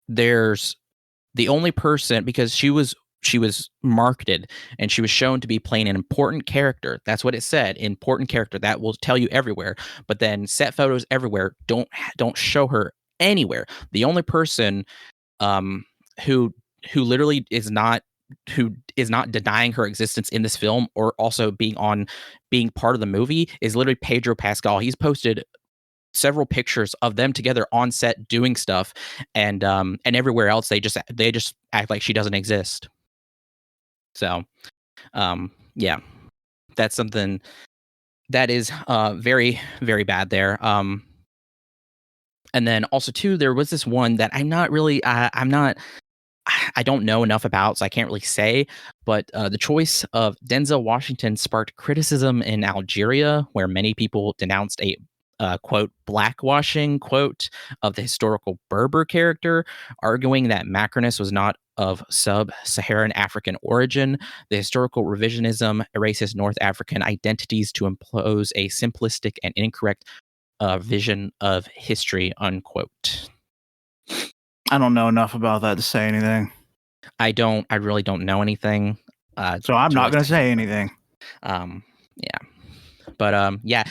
there's the only person, because she was marketed and she was shown to be playing an important character. That's what it said, important character. That will tell you everywhere. But then set photos everywhere don't show her anywhere. The only person who literally is not denying her existence in this film or also being part of the movie is literally Pedro Pascal. He's posted several pictures of them together on set doing stuff, and everywhere else they just act like she doesn't exist. So, yeah, that's something that is very, very bad there. And then also too, there was this one that I'm not really, I don't know enough about, so I can't really say. But the choice of Denzel Washington sparked criticism in Algeria, where many people denounced a quote blackwashing quote of the historical Berber character, arguing that Macronus was not of sub-Saharan African origin. The historical revisionism erases North African identities to impose a simplistic and incorrect vision of history, unquote. I don't know enough about that to say anything. I really don't know anything. So I'm not really going to say anything. Yeah. But yeah,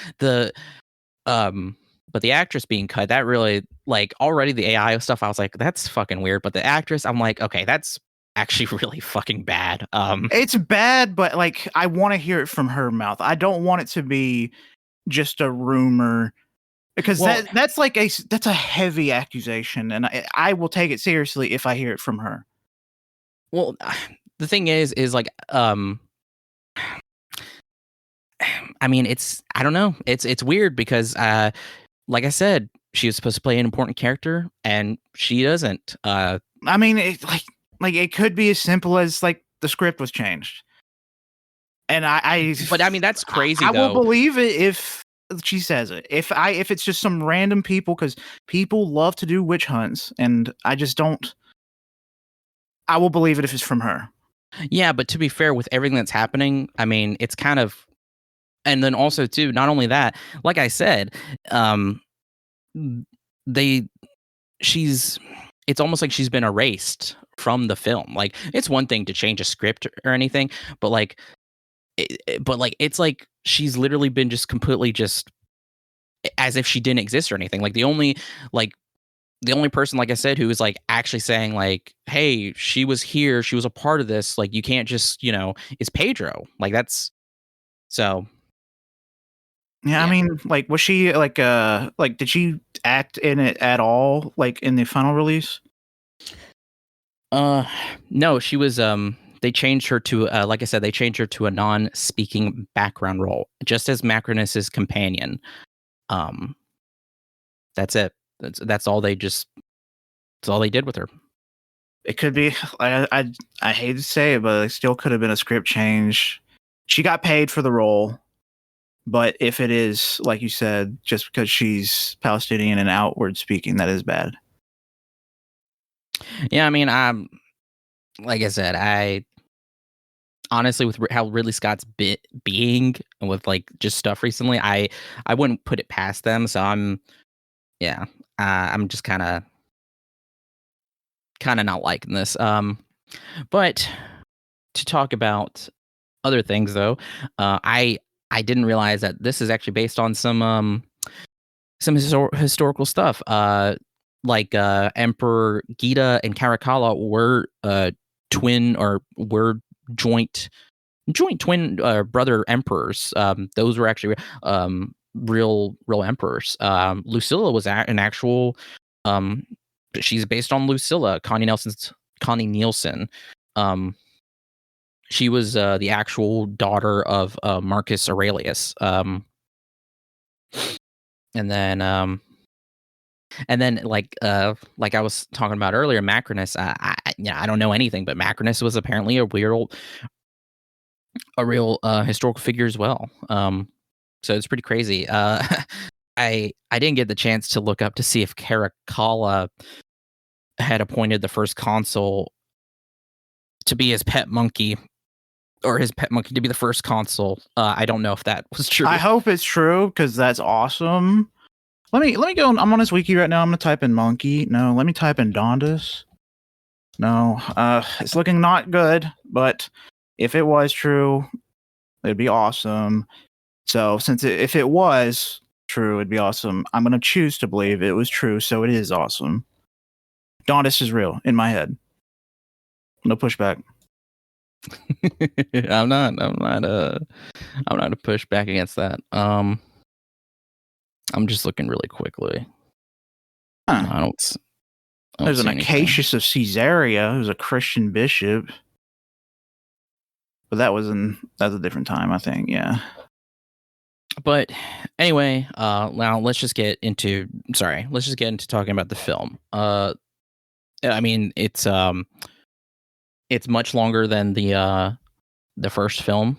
but the actress being cut, that really, like, already the AI stuff, I was like, that's fucking weird. But the actress, I'm like, okay, that's actually really fucking bad. It's bad, but like I want to hear it from her mouth. I don't want it to be just a rumor, because that's a heavy accusation, and I will take it seriously if I hear it from her. Well, the thing is like, I mean, I don't know. It's weird because, like I said, she was supposed to play an important character, and she doesn't. I mean, it could be as simple as like the script was changed, and but I mean, that's crazy. I though. will believe it if she says it. If it's just some random people, because people love to do witch hunts, and I just don't. I will believe it if it's from her. Yeah, but to be fair, with everything that's happening, I mean, it's kind of, and then also too, not only that, like I said, it's almost like she's been erased from the film. Like, it's one thing to change a script or anything, but like, it's like she's literally been just completely just as if she didn't exist or anything. Like, the only person, like I said, who was like actually saying like, hey, she was here, she was a part of this, like, you can't just, is Pedro. Like, that's so. Yeah, I mean, like, was she like did she act in it at all, like in the final release? No, she was they changed her to, like I said, they changed her to a non-speaking background role, just as Macronus's companion. That's it. That's all they did with her. It could be. I hate to say it, but it still could have been a script change. She got paid for the role, but if it is, like you said, just because she's Palestinian and outward speaking, that is bad. Yeah, I mean, like I said, I honestly, with how Ridley Scott's being with like just stuff recently, I wouldn't put it past them. So I'm just kind of not liking this. But to talk about other things though, I didn't realize that this is actually based on some historical stuff. Like Emperor Gita and Caracalla were twin, or were joint twin brother emperors. Those were actually real emperors. Lucilla was an actual. She's based on Lucilla, Connie Nielsen. She was the actual daughter of Marcus Aurelius. And then like I was talking about earlier, Macronus. I don't know anything, but Macronus was apparently a real historical figure as well. So it's pretty crazy. I didn't get the chance to look up to see if Caracalla had appointed the first consul to be his pet monkey, or his pet monkey to be the first consul. I don't know if that was true. I hope it's true, because that's awesome. Let me go. I'm on his wiki right now. I'm gonna type in monkey. No, let me type in Dondas. No, it's looking not good. But if it was true, it'd be awesome. So if it was true, it'd be awesome. I'm gonna choose to believe it was true, so it is awesome. Dondas is real in my head. No pushback. I'm not a push back against that. I'm just looking really quickly. Huh. There's an Acacius of Caesarea, who's a Christian bishop. But that was a different time, I think. Yeah. But anyway, now let's just get into talking about the film. I mean, it's much longer than the first film.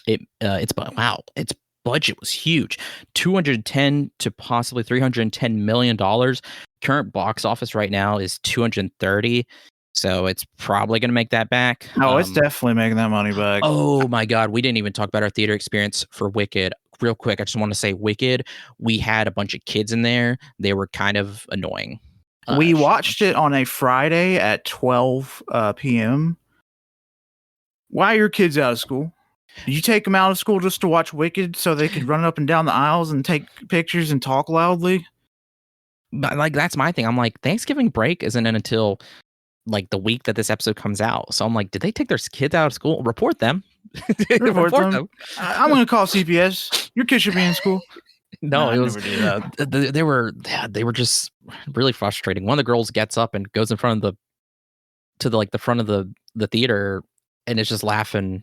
Its budget was huge, 210 to possibly 310 million dollars. Current box office right now is 230, so it's probably going to make that back. Oh, it's definitely making that money back. Oh my god, we didn't even talk about our theater experience for Wicked. Real quick, I just want to say Wicked, we had a bunch of kids in there. They were kind of annoying. We watched it on a Friday at 12 p.m. Why are your kids out of school? Did you take them out of school just to watch Wicked so they could run up and down the aisles and take pictures and talk loudly? But like, that's my thing. I'm like, Thanksgiving break isn't until like the week that this episode comes out. So I'm like, did they take their kids out of school? Report them. Report them. I'm going to call CPS. Your kids should be in school. No, it was they were just really frustrating. One of the girls gets up and goes in front of the front of the theater and is just laughing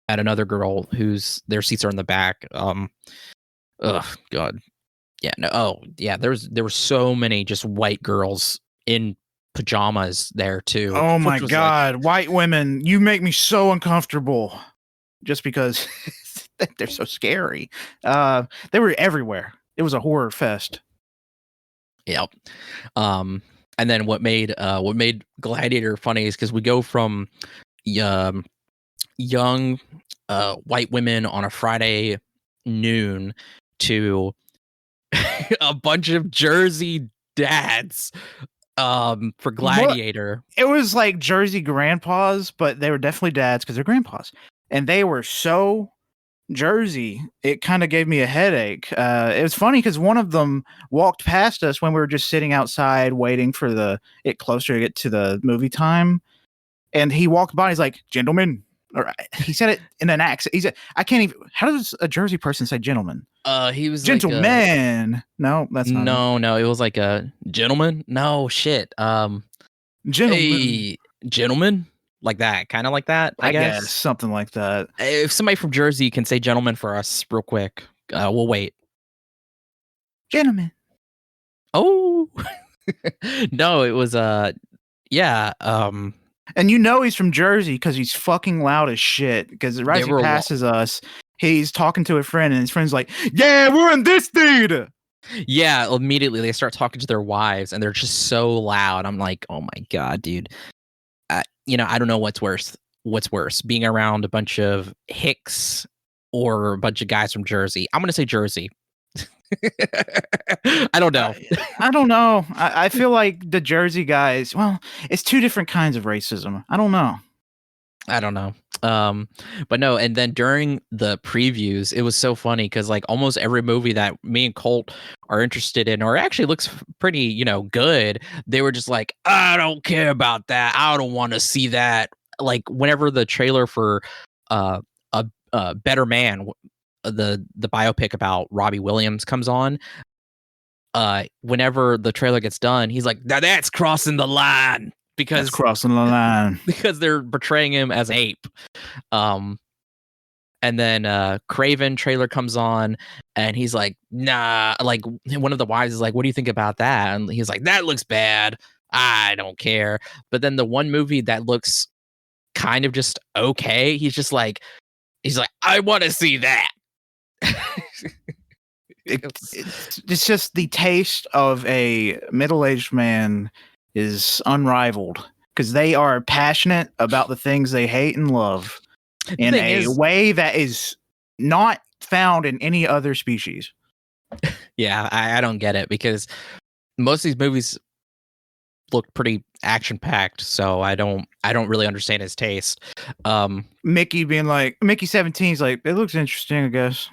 at another girl whose their seats are in the back. Oh god. Yeah, no. Oh, yeah, there were so many just white girls in pajamas there too. Oh my god, white women, you make me so uncomfortable just because they're so scary. They were everywhere. It was a horror fest. Yep. And then what made Gladiator funny is because we go from young white women on a Friday noon to a bunch of Jersey dads for Gladiator. It was like Jersey grandpas, but they were definitely dads because they're grandpas. And they were so Jersey, it kind of gave me a headache. It was funny because one of them walked past us when we were just sitting outside waiting for it closer to get to the movie time. And he walked by, he's like, "Gentlemen." Or he said it in an accent. He said, I can't even, how does a Jersey person say gentleman? He was gentleman. Like no, that's not no, it was like a gentleman. No shit. Gentleman. Hey, gentleman. Like that, kind of like that, I guess. Something like that. If somebody from Jersey can say gentleman for us real quick, we'll wait. Gentlemen. Oh. No, it was yeah, and you know he's from Jersey because he's fucking loud as shit. Because right as he passes us, he's talking to a friend, and his friend's like, "Yeah, we're in this theater." Yeah, immediately they start talking to their wives, and they're just so loud. I'm like, oh my god, dude. I don't know what's worse. What's worse, being around a bunch of hicks or a bunch of guys from Jersey? I'm gonna say Jersey. I don't know. I don't know. I feel like the Jersey guys. Well, it's two different kinds of racism. I don't know. But no, and then during the previews, it was so funny because like almost every movie that me and Colt are interested in, or actually looks pretty, good, they were just like, I don't care about that. I don't want to see that. Like whenever the trailer for a Better Man, the biopic about Robbie Williams comes on, whenever the trailer gets done, he's like, now that's crossing the line. Because that's crossing the line. Because they're portraying him as an ape. And then Craven trailer comes on and he's like, nah, like one of the wives is like, what do you think about that? And he's like, that looks bad. I don't care. But then the one movie that looks kind of just okay, he's like, I want to see that. It's just the taste of a middle-aged man is unrivaled because they are passionate about the things they hate and love in a way that is not found in any other species. Yeah, I don't get it because most of these movies look pretty action-packed, so I don't really understand his taste. Mickey 17 is like, it looks interesting, I guess.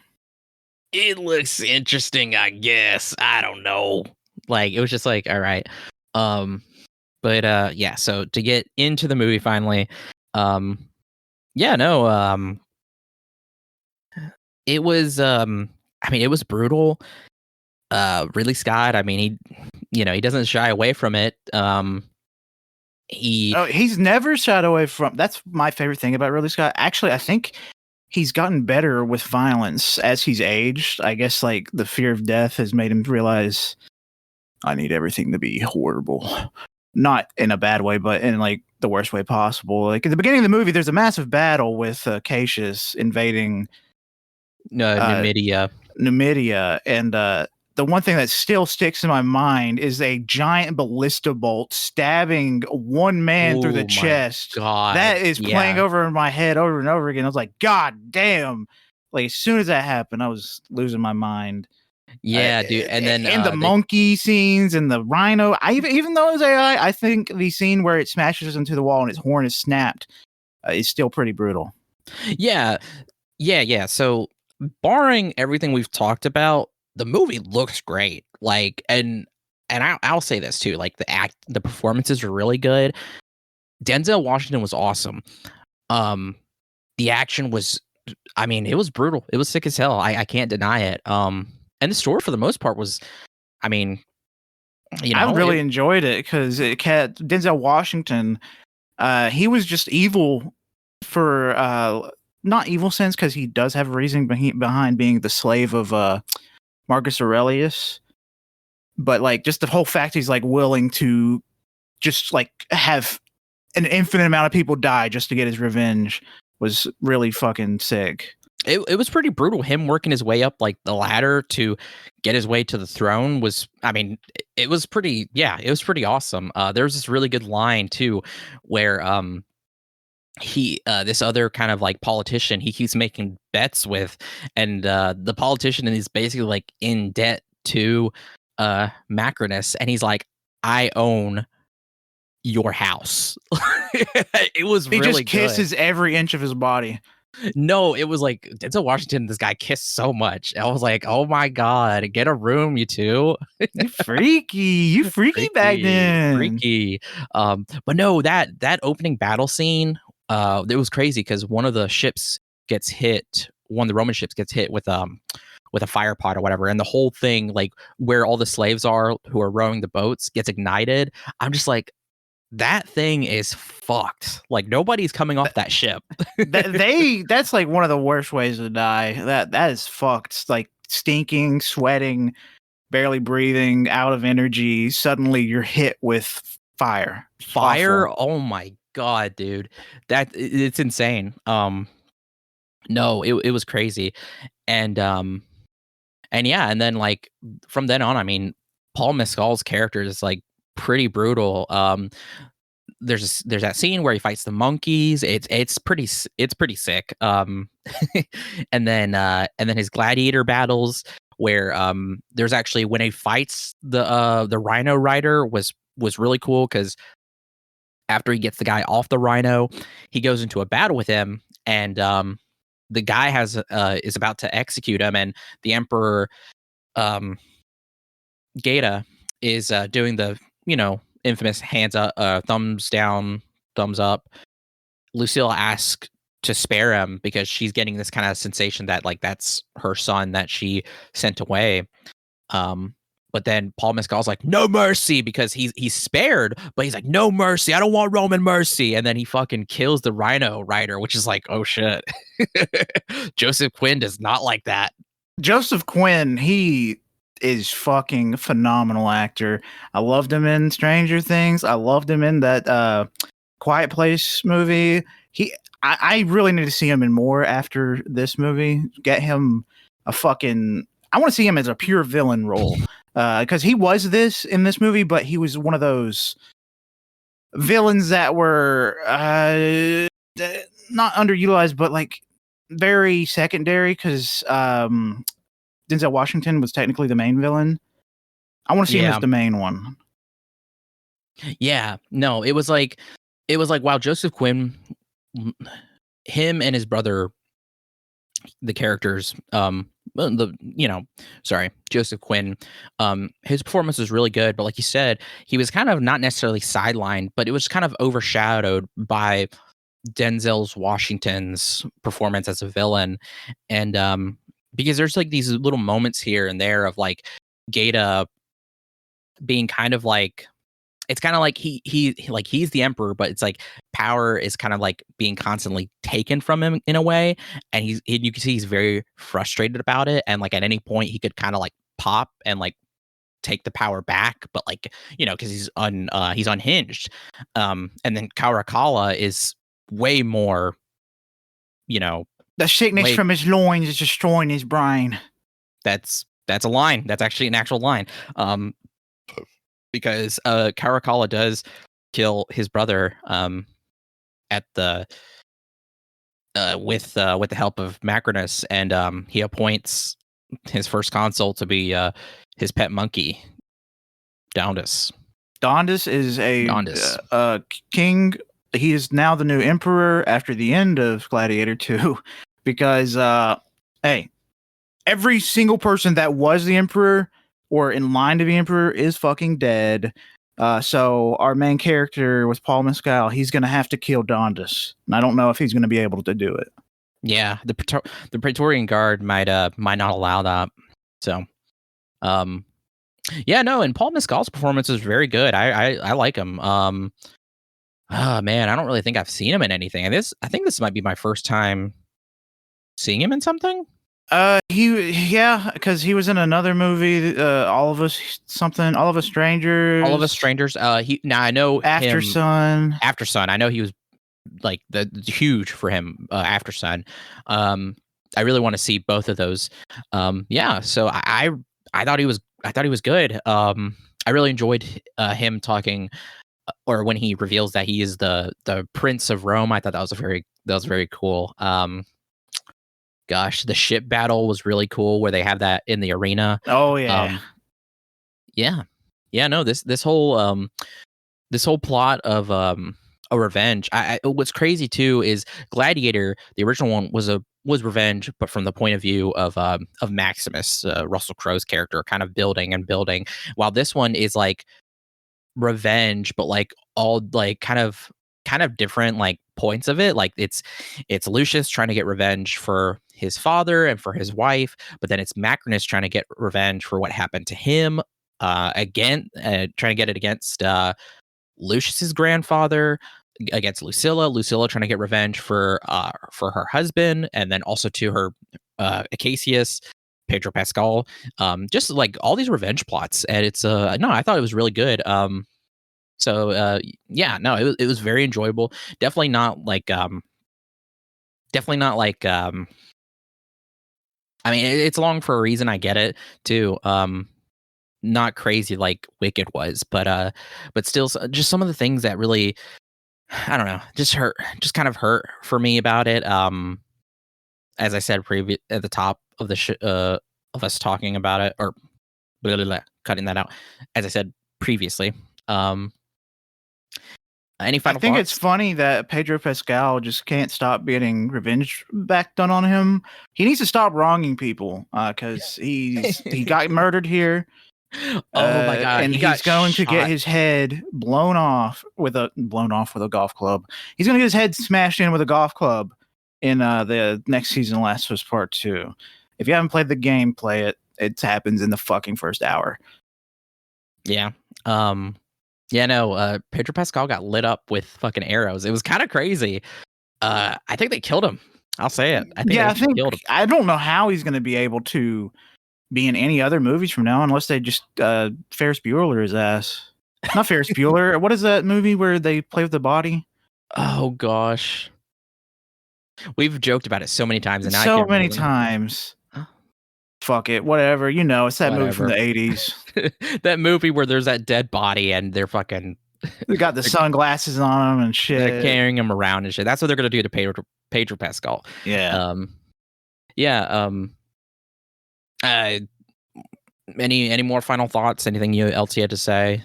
It looks interesting, I guess. I don't know. Like, it was just like, all right. But yeah, so to get into the movie finally, it was it was brutal. Ridley Scott, he doesn't shy away from it. He's never shied away from. That's my favorite thing about Ridley Scott. Actually, I think he's gotten better with violence as he's aged. I guess like the fear of death has made him realize I need everything to be horrible. Not in a bad way, but in like the worst way possible. Like at the beginning of the movie, there's a massive battle with Cassius invading Numidia. And the one thing that still sticks in my mind is a giant ballista bolt stabbing one man through the chest. God. That is playing over in my head over and over again. I was like, God damn. Like as soon as that happened, I was losing my mind. Yeah, dude. And then the monkey scenes and the rhino. Even though it was AI, I think the scene where it smashes into the wall and its horn is snapped is still pretty brutal. Yeah. So barring everything we've talked about, the movie looks great. Like, and I'll say this too. Like the performances are really good. Denzel Washington was awesome. The action was, I mean, it was brutal. It was sick as hell. I can't deny it. And the story for the most part was, I mean, I really enjoyed it because it had Denzel Washington. He was just evil for not evil sense because he does have a reason behind being the slave of Marcus Aurelius, but like just the whole fact he's like willing to just like have an infinite amount of people die just to get his revenge was really fucking sick. It was pretty brutal. Him working his way up like the ladder to get his way to the throne was, I mean, it was pretty awesome. There's this really good line too, where he this other kind of like politician he keeps making bets with, and the politician is basically like in debt to Macronus, and he's like, I own your house. It was he really just kisses good. Every inch of his body. No, it was like Denzel Washington, this guy kissed so much. I was like, oh my God, get a room, you two. You freaky back then. Freaky. But no, that opening battle scene, it was crazy because one of the ships gets hit, one of the Roman ships gets hit with a fire pot or whatever, and the whole thing, like where all the slaves are who are rowing the boats, gets ignited. I'm just like, that thing is fucked. Like nobody's coming off that ship. That's like one of the worst ways to die. That is fucked. It's like stinking, sweating, barely breathing, out of energy. Suddenly you're hit with fire. Fire? Awful. Oh my God, dude. It's insane. No, it was crazy. And yeah, and then like from then on, I mean, Paul Mescal's character is like pretty brutal. There's that scene where he fights the monkeys. It's pretty sick. And then his gladiator battles where there's actually when he fights the rhino rider was really cool because after he gets the guy off the rhino, he goes into a battle with him, and the guy is about to execute him, and the emperor Geta is doing the infamous hands up, thumbs down, thumbs up. Lucille asks to spare him because she's getting this kind of sensation that like that's her son that she sent away. But then Paul Mescal's like, no mercy, because he's spared, but he's like, no mercy, I don't want Roman mercy. And then he fucking kills the rhino rider, which is like, oh shit. Joseph Quinn does not like that. Joseph Quinn, he is fucking phenomenal actor. I loved him in Stranger Things. I loved him in that Quiet Place movie. I really need to see him in more after this movie. Get him a fucking, I want to see him as a pure villain role. Because he was this in this movie, but he was one of those villains that were not underutilized, but like very secondary. Because Denzel Washington was technically the main villain. I want to see him as the main one. Yeah, no, it was like wow, Joseph Quinn, him and his brother, the characters, Joseph Quinn, his performance was really good, but like you said, he was kind of not necessarily sidelined, but it was kind of overshadowed by Denzel Washington's performance as a villain. And because there's like these little moments here and there of like Geta being kind of like it's kind of like he's the emperor, but it's like power is kind of like being constantly taken from him in a way, and you can see he's very frustrated about it, and like at any point he could kind of like pop and like take the power back, but like because he's unhinged. And then Caracalla is way more, the sickness from his loins is destroying his brain. That's a line. That's actually an actual line. Because Caracalla does kill his brother at the with the help of Macrinus, and he appoints his first consul to be his pet monkey, Dondas. Dondas is a king. He is now the new emperor after the end of Gladiator 2, because hey, every single person that was the emperor or in line to be emperor is fucking dead. So our main character was Paul Mescal. He's going to have to kill Dondas, and I don't know if he's going to be able to do it. Yeah, the Praetorian Guard might not allow that. So, yeah, no, and Paul Mescal's performance is very good. I like him. Oh man, I don't really think I've seen him in anything. And I think this might be my first time seeing him in something. Because he was in another movie, All of Us Strangers. All of Us Strangers. I know After Sun. After Sun. I know he was like the huge for him. After Sun. I really want to see both of those. Yeah. So I thought he was good. I really enjoyed him talking, or when he reveals that he is the Prince of Rome. I thought that was very cool. Gosh, the ship battle was really cool where they have that in the arena. Oh yeah. Yeah. No, this whole plot of a revenge. What's crazy too is Gladiator, the original one, was revenge, but from the point of view of Maximus, Russell Crowe's character, kind of building, while this one is like revenge, but like all like kind of different like points of it. Like it's Lucius trying to get revenge for his father and for his wife, but then it's Macrinus trying to get revenge for what happened to him, again, trying to get it against Lucius's grandfather, against Lucilla trying to get revenge for her husband, and then also to her Acacius, Pedro Pascal. Just like all these revenge plots, and it's no, I thought it was really good. So yeah, no, it was very enjoyable. Definitely not like I mean, it's long for a reason. I get it too. Not crazy like Wicked was, but still, just some of the things that really, I don't know, just kind of hurt for me about it. As I said at the top of the of us talking about it, or cutting that out, as I said previously. Any final thoughts? It's funny that Pedro Pascal just can't stop getting revenge back done on him. He needs to stop wronging people, because he got murdered here. Oh my god! And he's going to get his head blown off with a golf club. He's going to get his head smashed in with a golf club in the next season, Last of Us Part 2. If you haven't played the game, play it. It happens in the fucking first hour. Yeah. Yeah, no, Pedro Pascal got lit up with fucking arrows. It was kind of crazy. I think they killed him. I'll say it. I think killed him. I don't know how he's going to be able to be in any other movies from now, unless they just Ferris Bueller his ass. Not Ferris Bueller. What is that movie where they play with the body? Oh gosh, we've joked about it so many times, and so many times. Fuck it, whatever. It's that movie from the 80s. That movie where there's that dead body and they're fucking. They got the sunglasses on them and shit. They're carrying him around and shit. That's what they're gonna do to Pedro Pascal. Yeah. Yeah. Any more final thoughts? Anything else you had to say?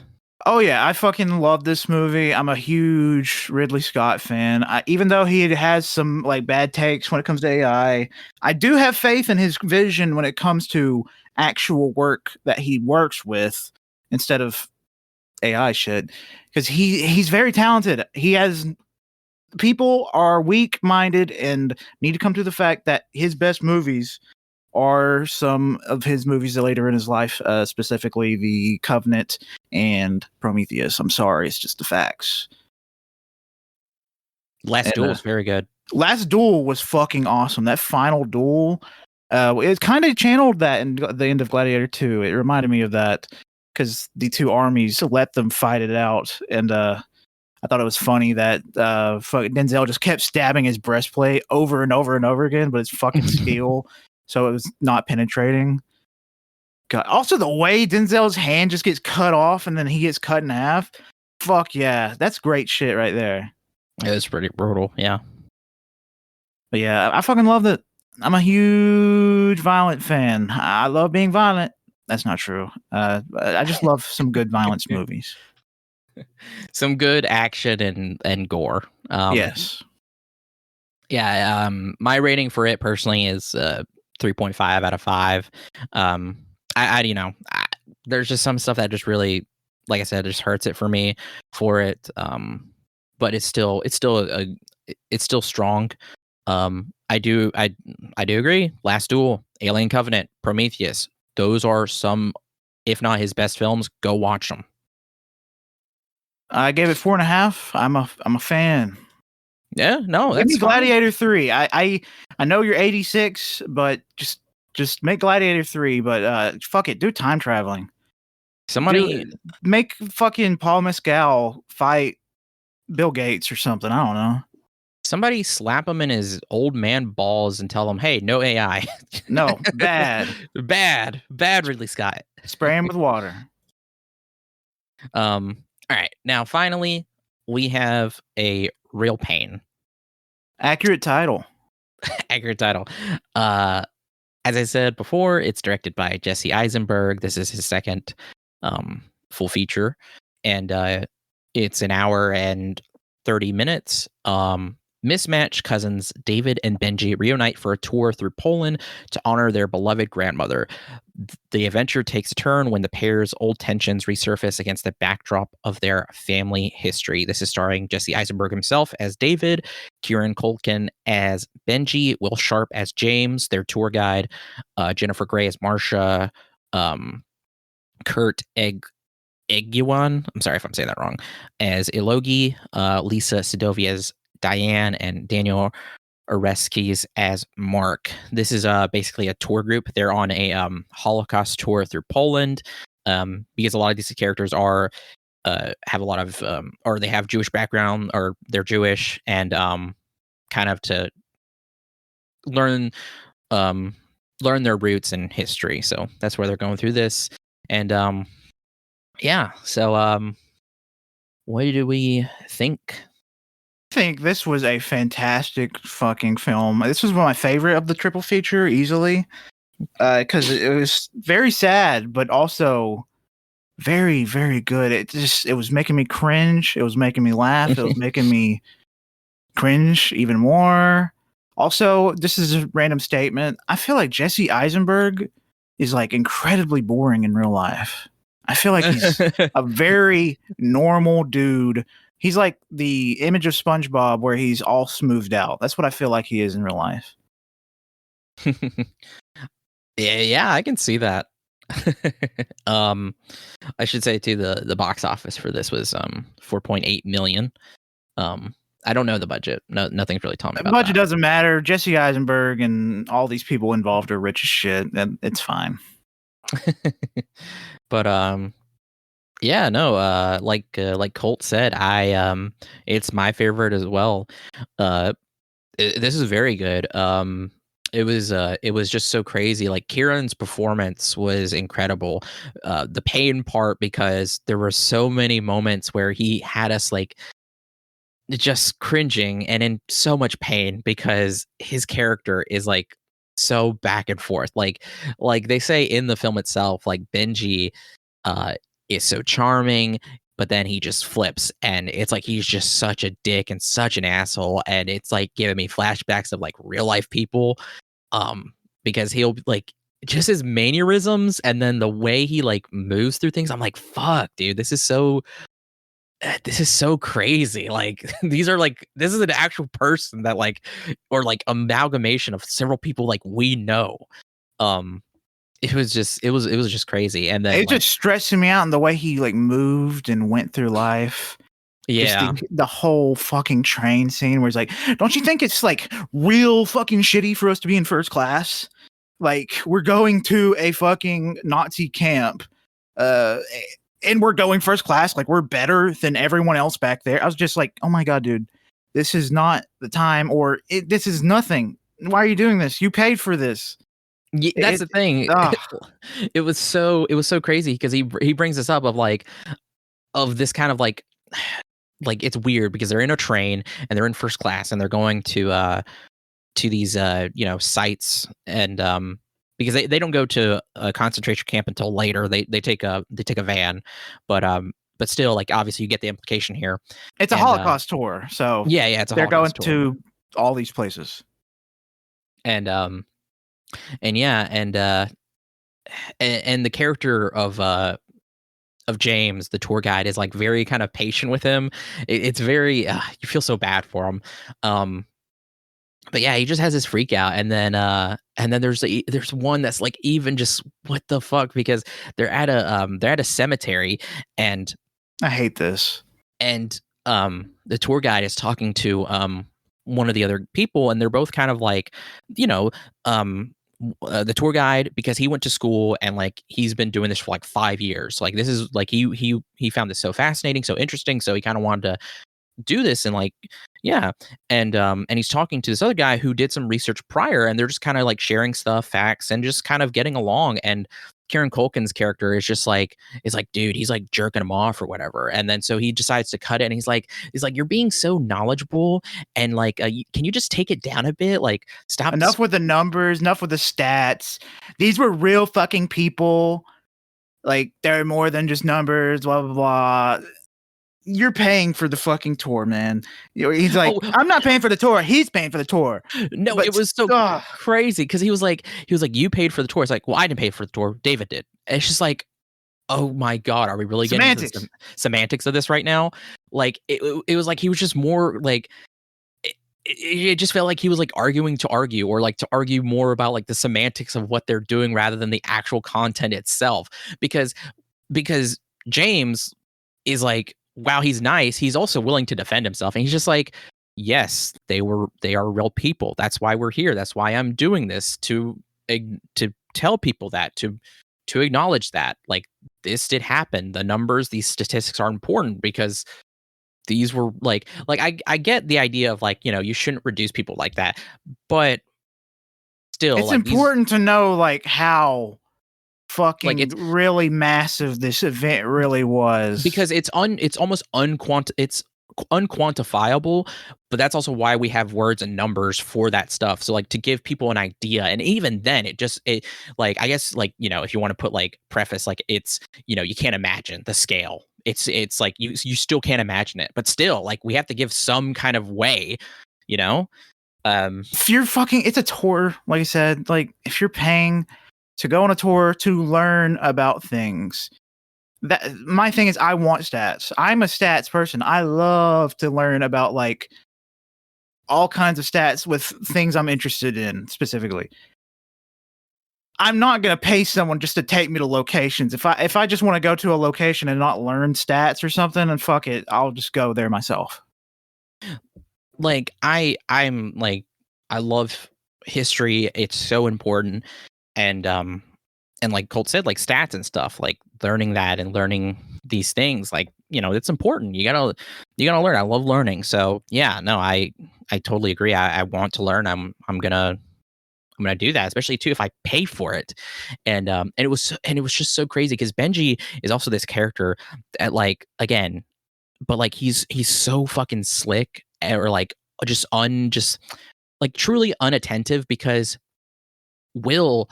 Oh yeah, I fucking love this movie. I'm a huge Ridley Scott fan. Even though he has some like bad takes when it comes to AI, I do have faith in his vision when it comes to actual work that he works with instead of AI shit. Because he's very talented. People are weak-minded and need to come to the fact that his best movies are some of his movies later in his life, specifically The Covenant and Prometheus. I'm sorry, it's just the facts. Last Duel is very good. Last Duel was fucking awesome. That final duel, it kind of channeled that in the end of Gladiator 2. It reminded me of that because the two armies let them fight it out, and I thought it was funny that Denzel just kept stabbing his breastplate over and over and over again, but it's fucking steel, so it was not penetrating. God. Also, the way Denzel's hand just gets cut off and then he gets cut in half. Fuck yeah, that's great shit right there. It was pretty brutal, yeah. But yeah, I fucking love that. I'm a huge violent fan. I love being violent. That's not true. I just love some good violence movies. Some good action and gore. Yes. Yeah. My rating for it personally is 3.5 out of 5. There's just some stuff that just really, like I said, just hurts it for me for it. But it's still strong. I do agree. Last Duel, Alien Covenant, Prometheus. Those are some, if not his best films. Go watch them. I gave it 4.5. I'm a fan. Yeah, no, that's Give me Gladiator 3. I know you're 86, but just make Gladiator 3. But fuck it, do time traveling. Somebody make fucking Paul Mescal fight Bill Gates or something. I don't know. Somebody slap him in his old man balls and tell him, "Hey, no AI." No, bad, Ridley Scott. Spray him with water. All right, now finally we have a real pain. Accurate title. As I said before, it's directed by Jesse Eisenberg. This is his second full feature, and it's an hour and 30 minutes. Mismatched cousins David and Benji reunite for a tour through Poland to honor their beloved grandmother. The adventure takes a turn when the pair's old tensions resurface against the backdrop of their family history. This is starring Jesse Eisenberg himself as David, Kieran Culkin as Benji, Will Sharp as James, their tour guide, Jennifer Grey as Marcia, Kurt Eguan, I'm sorry if I'm saying that wrong, as Ilogi, Lisa Sedovia as Diane, and Daniel Oreskes as Mark. This is basically a tour group. They're on a Holocaust tour through Poland because a lot of these characters are have a lot of or they have Jewish background or they're Jewish, and kind of to learn their roots and history. So that's where they're going through this. And yeah, so what do we think? I think this was a fantastic fucking film. This was one of my favorite of the triple feature, easily, because it was very sad, but also very, very good. It was making me cringe. It was making me laugh. It was making me cringe even more. Also, this is a random statement. I feel like Jesse Eisenberg is like incredibly boring in real life. I feel like he's a very normal dude. He's like the image of SpongeBob where he's all smoothed out. That's what I feel like he is in real life. Yeah, I can see that. I should say too, the box office for this was 4.8 million. I don't know the budget. No, nothing's really telling me about the budget that. Doesn't matter. Jesse Eisenberg and all these people involved are rich as shit, and it's fine. But yeah, no, like Colt said, it's my favorite as well. This is very good. It was just so crazy. Like Kieran's performance was incredible. The pain part, because there were so many moments where he had us like just cringing and in so much pain because his character is like so back and forth. Like they say in the film itself, like Benji is so charming, but then he just flips and it's like he's just such a dick and such an asshole, and it's like giving me flashbacks of like real life people, because he'll like just his mannerisms and then the way he like moves through things. I'm like, fuck, dude, this is so crazy. Like this is an actual person that like, or like amalgamation of several people like we know. It was just crazy. And then It just stressing me out in the way he like moved and went through life. yeah, Just the whole fucking train scene where he's like, don't you think it's like real fucking shitty for us to be in first class? Like, we're going to a fucking Nazi camp, and we're going first class. Like, we're better than everyone else back there. I was just like, oh my God, dude, this is not the time, or this is nothing. Why are you doing this? You paid for this. that's the thing. It was so crazy because he brings this up of this kind of like it's weird because they're in a train and they're in first class and they're going to these sites, and because they don't go to a concentration camp until later. They take a van, but still, like, obviously you get the implication here. It's a Holocaust tour, so yeah, it's a they're going Holocaust tour. to all these places, and the character of James, the tour guide, is like very kind of patient with him. It's very you feel so bad for him. But yeah, he just has this freak out, and then there's one that's like even just what the fuck, because they're at a cemetery, and I hate this. And the tour guide is talking to one of the other people, and they're both kind of like, the tour guide, because he went to school and like he's been doing this for like 5 years. Like, this is like he found this so fascinating, so interesting, so he kind of wanted to do this, and like, yeah. And he's talking to this other guy who did some research prior, and they're just kind of like sharing stuff, facts, and just kind of getting along. And Kieran Culkin's character is like, dude, he's like jerking him off or whatever. And then so he decides to cut it, and he's like, you're being so knowledgeable, and like, can you just take it down a bit? Like, stop. Enough with the numbers, enough with the stats. These were real fucking people. Like, they're more than just numbers, blah, blah, blah. You're paying for the fucking tour, man. He's like, I'm not paying for the tour. He's paying for the tour. No, but it was so crazy because he was like, you paid for the tour. It's like, well, I didn't pay for the tour. David did. And it's just like, oh my God, are we really getting into the semantics of this right now? Like, it was like he was just more like, it just felt like he was like arguing to argue, or like to argue more about like the semantics of what they're doing rather than the actual content itself. Because James is like, wow, he's nice, he's also willing to defend himself, and he's just like, yes, they are real people. That's why we're here. That's why I'm doing this, to tell people that, to acknowledge that, like, this did happen. The numbers, these statistics are important because these were like I get the idea of like, you shouldn't reduce people like that, but still, it's like, important to know like how fucking like, it's really massive this event really was, because it's almost unquantifiable, but that's also why we have words and numbers for that stuff. So like, to give people an idea, and even then it like, I guess, like, if you want to put like preface, like, it's, you can't imagine the scale. It's like you still can't imagine it, but still, like, we have to give some kind of way, if you're fucking, it's a tour, like I said, like, if you're paying to go on a tour to learn about things, that my thing is, I want stats. I'm a stats person. I love to learn about like all kinds of stats with things I'm interested in specifically. I'm not going to pay someone just to take me to locations. If I just want to go to a location and not learn stats or something, and fuck it, I'll just go there myself. Like, I'm like, I love history. It's so important. And like Colt said, like, stats and stuff, like learning that and learning these things, like, it's important. You gotta learn. I love learning. So yeah, no, I totally agree. I want to learn. I'm gonna do that, especially too if I pay for it. And it was just so crazy because Benji is also this character that, like, again, but like, he's so fucking slick, or like just like truly unattentive, because Will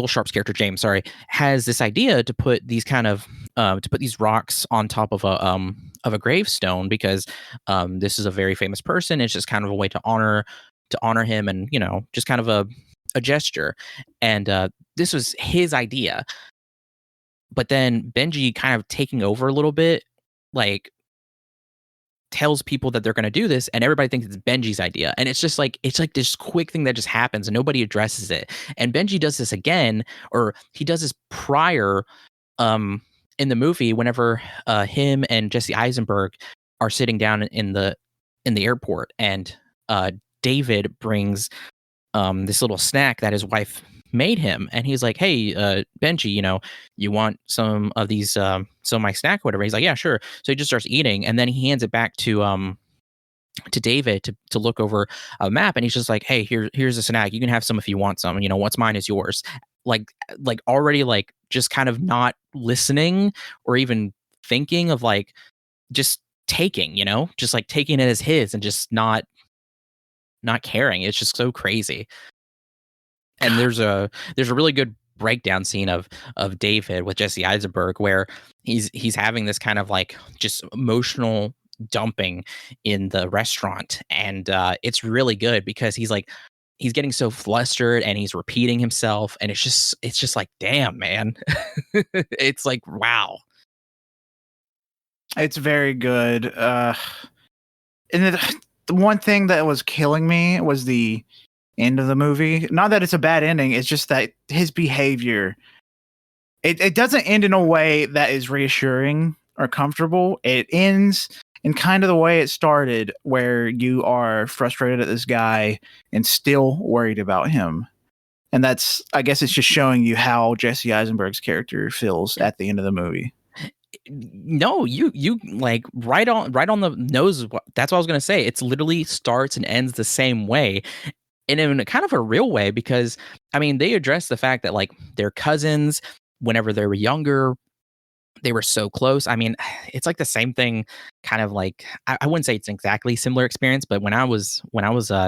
Sharp's character, James, sorry, has this idea to put these kind of to put these rocks on top of a gravestone, because this is a very famous person. It's just kind of a way to honor him, and just kind of a gesture. And this was his idea, but then Benji kind of taking over a little bit, like, tells people that they're going to do this, and everybody thinks it's Benji's idea. And it's like this quick thing that just happens and nobody addresses it. And Benji does this again, or he does this prior in the movie whenever him and Jesse Eisenberg are sitting down in the airport, and David brings this little snack that his wife made him, and he's like, hey, Benji, you want some of these some of my snack or whatever. He's like, yeah, sure. So he just starts eating, and then he hands it back to David to look over a map, and he's just like, hey, here's a snack, you can have some if you want some, what's mine is yours. Like already, like, just kind of not listening or even thinking of, like, just taking, just like taking it as his and just not caring. It's just so crazy. And there's a really good breakdown scene of David with Jesse Eisenberg where he's having this kind of like just emotional dumping in the restaurant, and it's really good because he's getting so flustered and he's repeating himself, and it's just like, damn, man. It's like, wow. It's very good. And the one thing that was killing me was the end of the movie. Not that it's a bad ending, it's just that his behavior, it doesn't end in a way that is reassuring or comfortable. It ends in kind of the way it started, where you are frustrated at this guy and still worried about him. And that's, I guess it's just showing you how Jesse Eisenberg's character feels at the end of the movie. No, you like right on the nose. That's what I was gonna say. It's literally starts and ends the same way, and in a kind of a real way, because I mean, they address the fact that, like, they're cousins. Whenever they were younger, they were so close. I mean, it's like the same thing, kind of like, I wouldn't say it's exactly similar experience, but when I was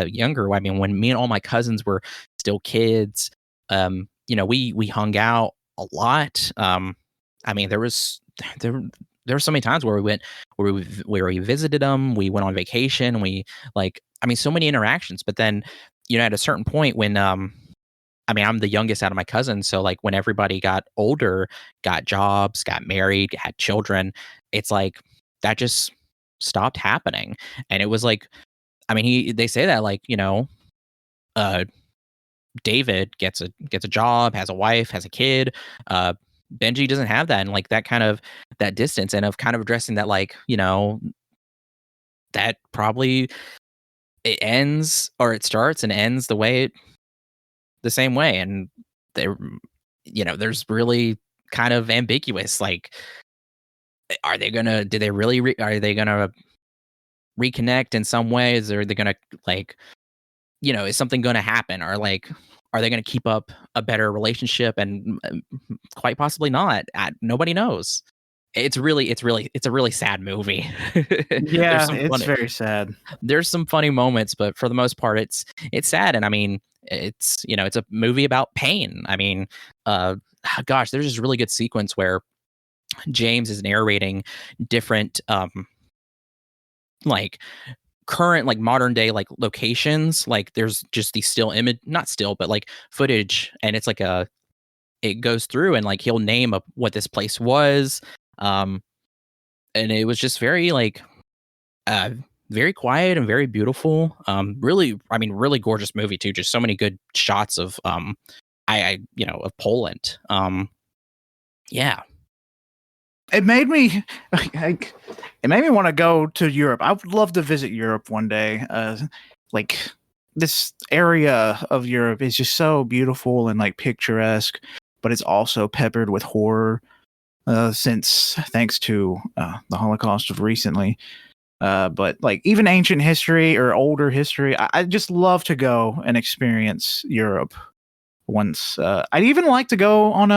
younger, I mean, when me and all my cousins were still kids, we hung out a lot. I mean, there were so many times where we visited them, we went on vacation, so many interactions. But then, at a certain point when I mean, I'm the youngest out of my cousins, so like when everybody got older, got jobs, got married, had children, it's like that just stopped happening. And it was like, I mean, they say that, like, David gets a job, has a wife, has a kid. Benji doesn't have that, and like that kind of that distance, and of kind of addressing that, like, that probably it ends, or it starts and ends the same way. And there, there's really kind of ambiguous, like, are they gonna reconnect in some ways, or are they gonna, like, is something gonna happen, or like, are they gonna keep up a better relationship? And quite possibly not. Nobody knows. It's a really sad movie. Yeah, it's very sad. There's some funny moments, but for the most part, it's sad. And I mean, it's it's a movie about pain. I mean, gosh, there's this really good sequence where James is narrating different like current, like, modern day, like, locations. Like, there's just these still image, not still, but like footage, and it's like it goes through, and like he'll name what this place was. And it was just very, like, uh very quiet and very beautiful. Really, I mean, really gorgeous movie too. Just so many good shots of of Poland. Yeah. It made me want to go to Europe. I would love to visit Europe one day. Like, this area of Europe is just so beautiful and like picturesque, but it's also peppered with horror. Thanks to the Holocaust of recently. But like, even ancient history or older history, I just love to go and experience Europe once. I'd even like to go on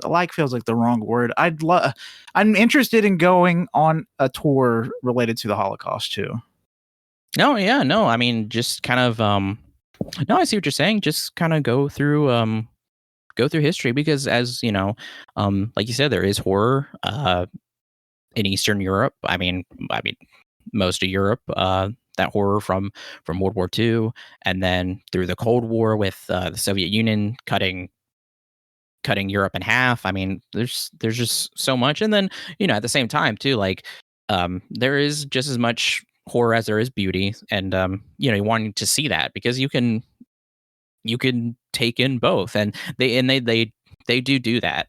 like, feels like the wrong word. I'm interested in going on a tour related to the Holocaust too. No, yeah, no. I mean, just kind of no, I see what you're saying. Just kind of go through history, because, as like you said, there is horror in Eastern Europe. I mean, most of Europe, that horror from World War II, and then through the Cold War with the Soviet Union cutting Europe in half. I mean, there's just so much. And then, at the same time too, like, there is just as much horror as there is beauty, and you wanting to see that because you can take in both, and they do that,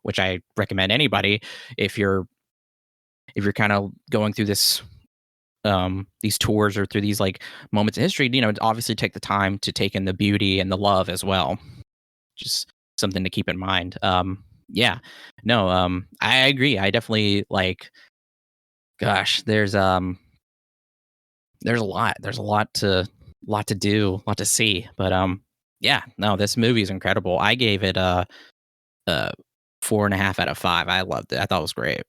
which I recommend anybody if you're kind of going through this these tours or through these like moments in history, obviously take the time to take in the beauty and the love as well. Just something to keep in mind. Yeah, no, I agree. I definitely like, gosh, there's a lot. There's a lot to do, a lot to see. But yeah, no, this movie is incredible. I gave it a 4.5 out of 5. I loved it. I thought it was great.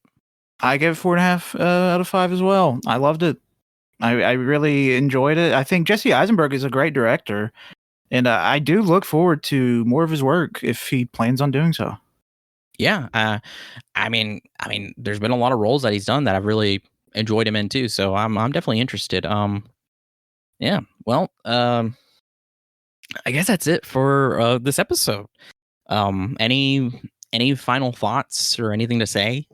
I gave it 4.5 out of 5 as well. I loved it. I really enjoyed it. I think Jesse Eisenberg is a great director, and I do look forward to more of his work if he plans on doing so. Yeah, I mean, there's been a lot of roles that he's done that I've really enjoyed him in too. So I'm definitely interested. Yeah. Well, I guess that's it for this episode. Any final thoughts or anything to say?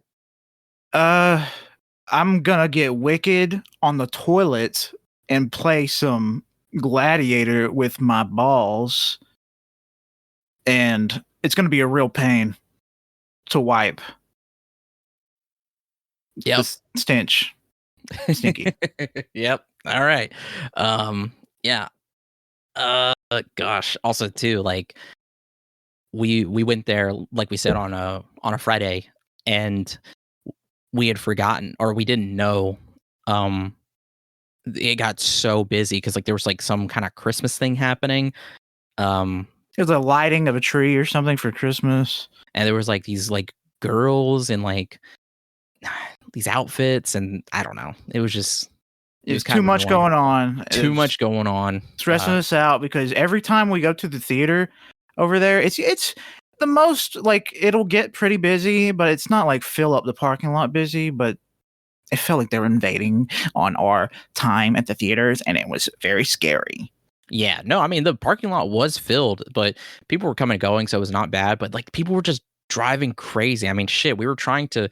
I'm gonna get wicked on the toilet and play some Gladiator with my balls, and it's gonna be a real pain to wipe. Yep. The stench. Stinky. Yep. All right. Yeah. Gosh. Also, too, like we went there, like we said, on a Friday, and we had forgotten, or we didn't know. It got so busy because like there was like some kind of Christmas thing happening. There's a lighting of a tree or something for Christmas, and there was like these like girls in like these outfits, and I don't know. It was just There's too much going on. Too much going on. Stressing us out because every time we go to the theater over there, it's the most like it'll get pretty busy, but it's not like fill up the parking lot busy. But it felt like they were invading on our time at the theaters, and it was very scary. Yeah, no, I mean the parking lot was filled, but people were coming and going, so it was not bad. But like people were just driving crazy. I mean, shit, we were trying to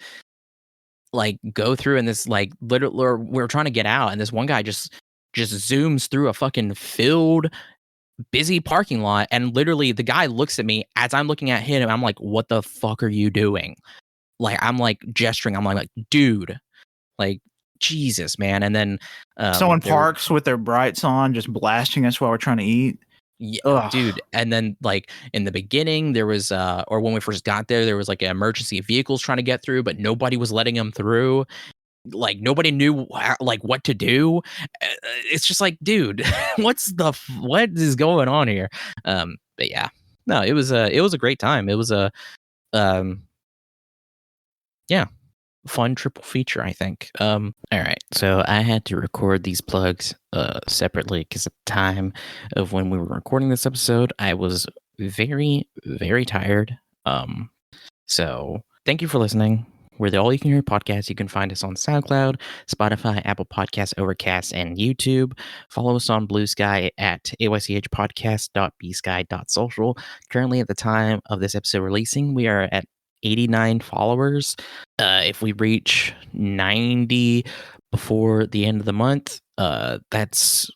like go through in this like literally we were trying to get out, and this one guy just zooms through a fucking filled busy parking lot, and literally the guy looks at me as I'm looking at him, and I'm like, what the fuck are you doing? Like I'm like gesturing, I'm like dude, like Jesus, man. And then someone parks with their brights on, just blasting us while we're trying to eat. Yeah, dude. And then like in the beginning there was or when we first got there was like emergency vehicles trying to get through, but nobody was letting them through. Like nobody knew like what to do. It's just like, dude, what is going on here? But yeah, no, it was a great time. It was a yeah, fun triple feature, I think. All right, so I had to record these plugs separately because at the time of when we were recording this episode, I was very, very tired. So thank you for listening. We're the All You Can Hear podcast. You can find us on SoundCloud, Spotify, Apple Podcasts, Overcast, and YouTube. Follow us on Bluesky at aychpodcast.bsky.social. Currently, at the time of this episode releasing, we are at 89 followers. If we reach 90 before the end of the month, that's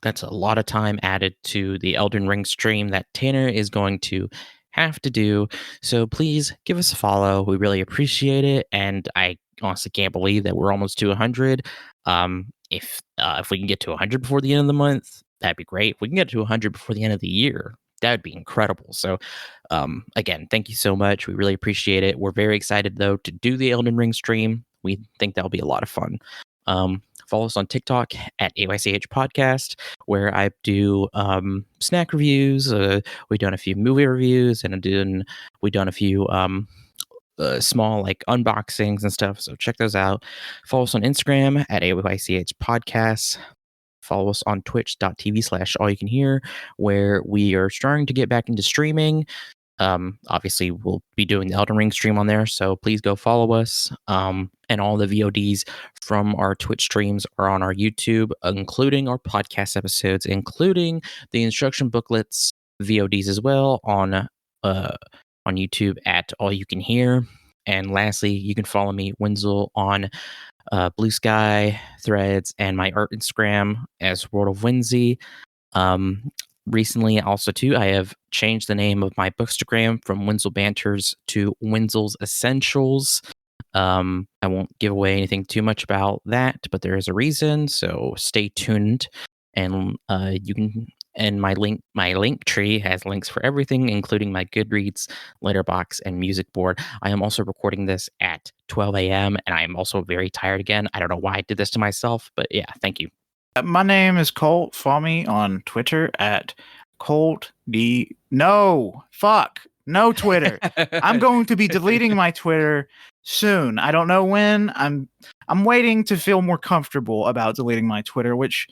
a lot of time added to the Elden Ring stream that Tanner is going to have to do. So please give us a follow. We really appreciate it, and I honestly can't believe that we're almost to 100. If we can get to 100 before the end of the month, that'd be great. If we can get to 100 before the end of the year, that would be incredible. So again, thank you so much. We really appreciate it. We're very excited though to do the Elden Ring stream. We think that'll be a lot of fun. Follow us on TikTok at AYCH Podcast, where I do snack reviews. We've done a few movie reviews, and we've done a few small like unboxings and stuff. So check those out. Follow us on Instagram at AYCH Podcasts. Follow us on twitch.tv/AllYouCanHear, where we are starting to get back into streaming. Obviously, we'll be doing the Elden Ring stream on there, so please go follow us. And all the VODs from our Twitch streams are on our YouTube, including our podcast episodes, including the instruction booklets VODs as well on YouTube at AllYouCanHear. And lastly, you can follow me, Wenzel, on Bluesky, Threads, and my art Instagram as World of Wenzel. Recently, also too, I have changed the name of my Bookstagram from Wenzel Banters to Wenzel's Essentials. I won't give away anything too much about that, but there is a reason, so stay tuned. And you can, and my link tree has links for everything, including my Goodreads, Letterbox, and music board. I am also recording this at 12 a.m. and I am also very tired again. I don't know why I did this to myself, but yeah, thank you. My name is Colt. Follow me on Twitter at Colt D. No, fuck. No Twitter. I'm going to be deleting my Twitter soon. I don't know when. I'm waiting to feel more comfortable about deleting my Twitter, which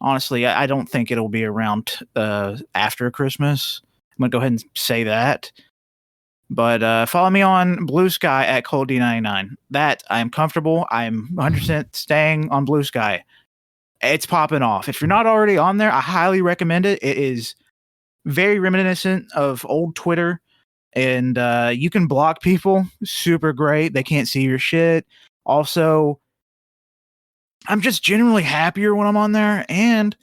honestly I don't think it'll be around after Christmas. I'm gonna go ahead and say that. But follow me on Bluesky at ColtD99. That I'm comfortable. I'm 100% staying on Bluesky. It's popping off. If you're not already on there, I highly recommend it. It is very reminiscent of old Twitter, and you can block people. Super great. They can't see your shit. Also, I'm just generally happier when I'm on there, and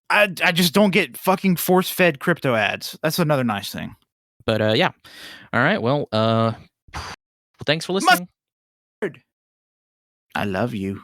I just don't get fucking force-fed crypto ads. That's another nice thing. But yeah. All right. Well, thanks for listening. I love you.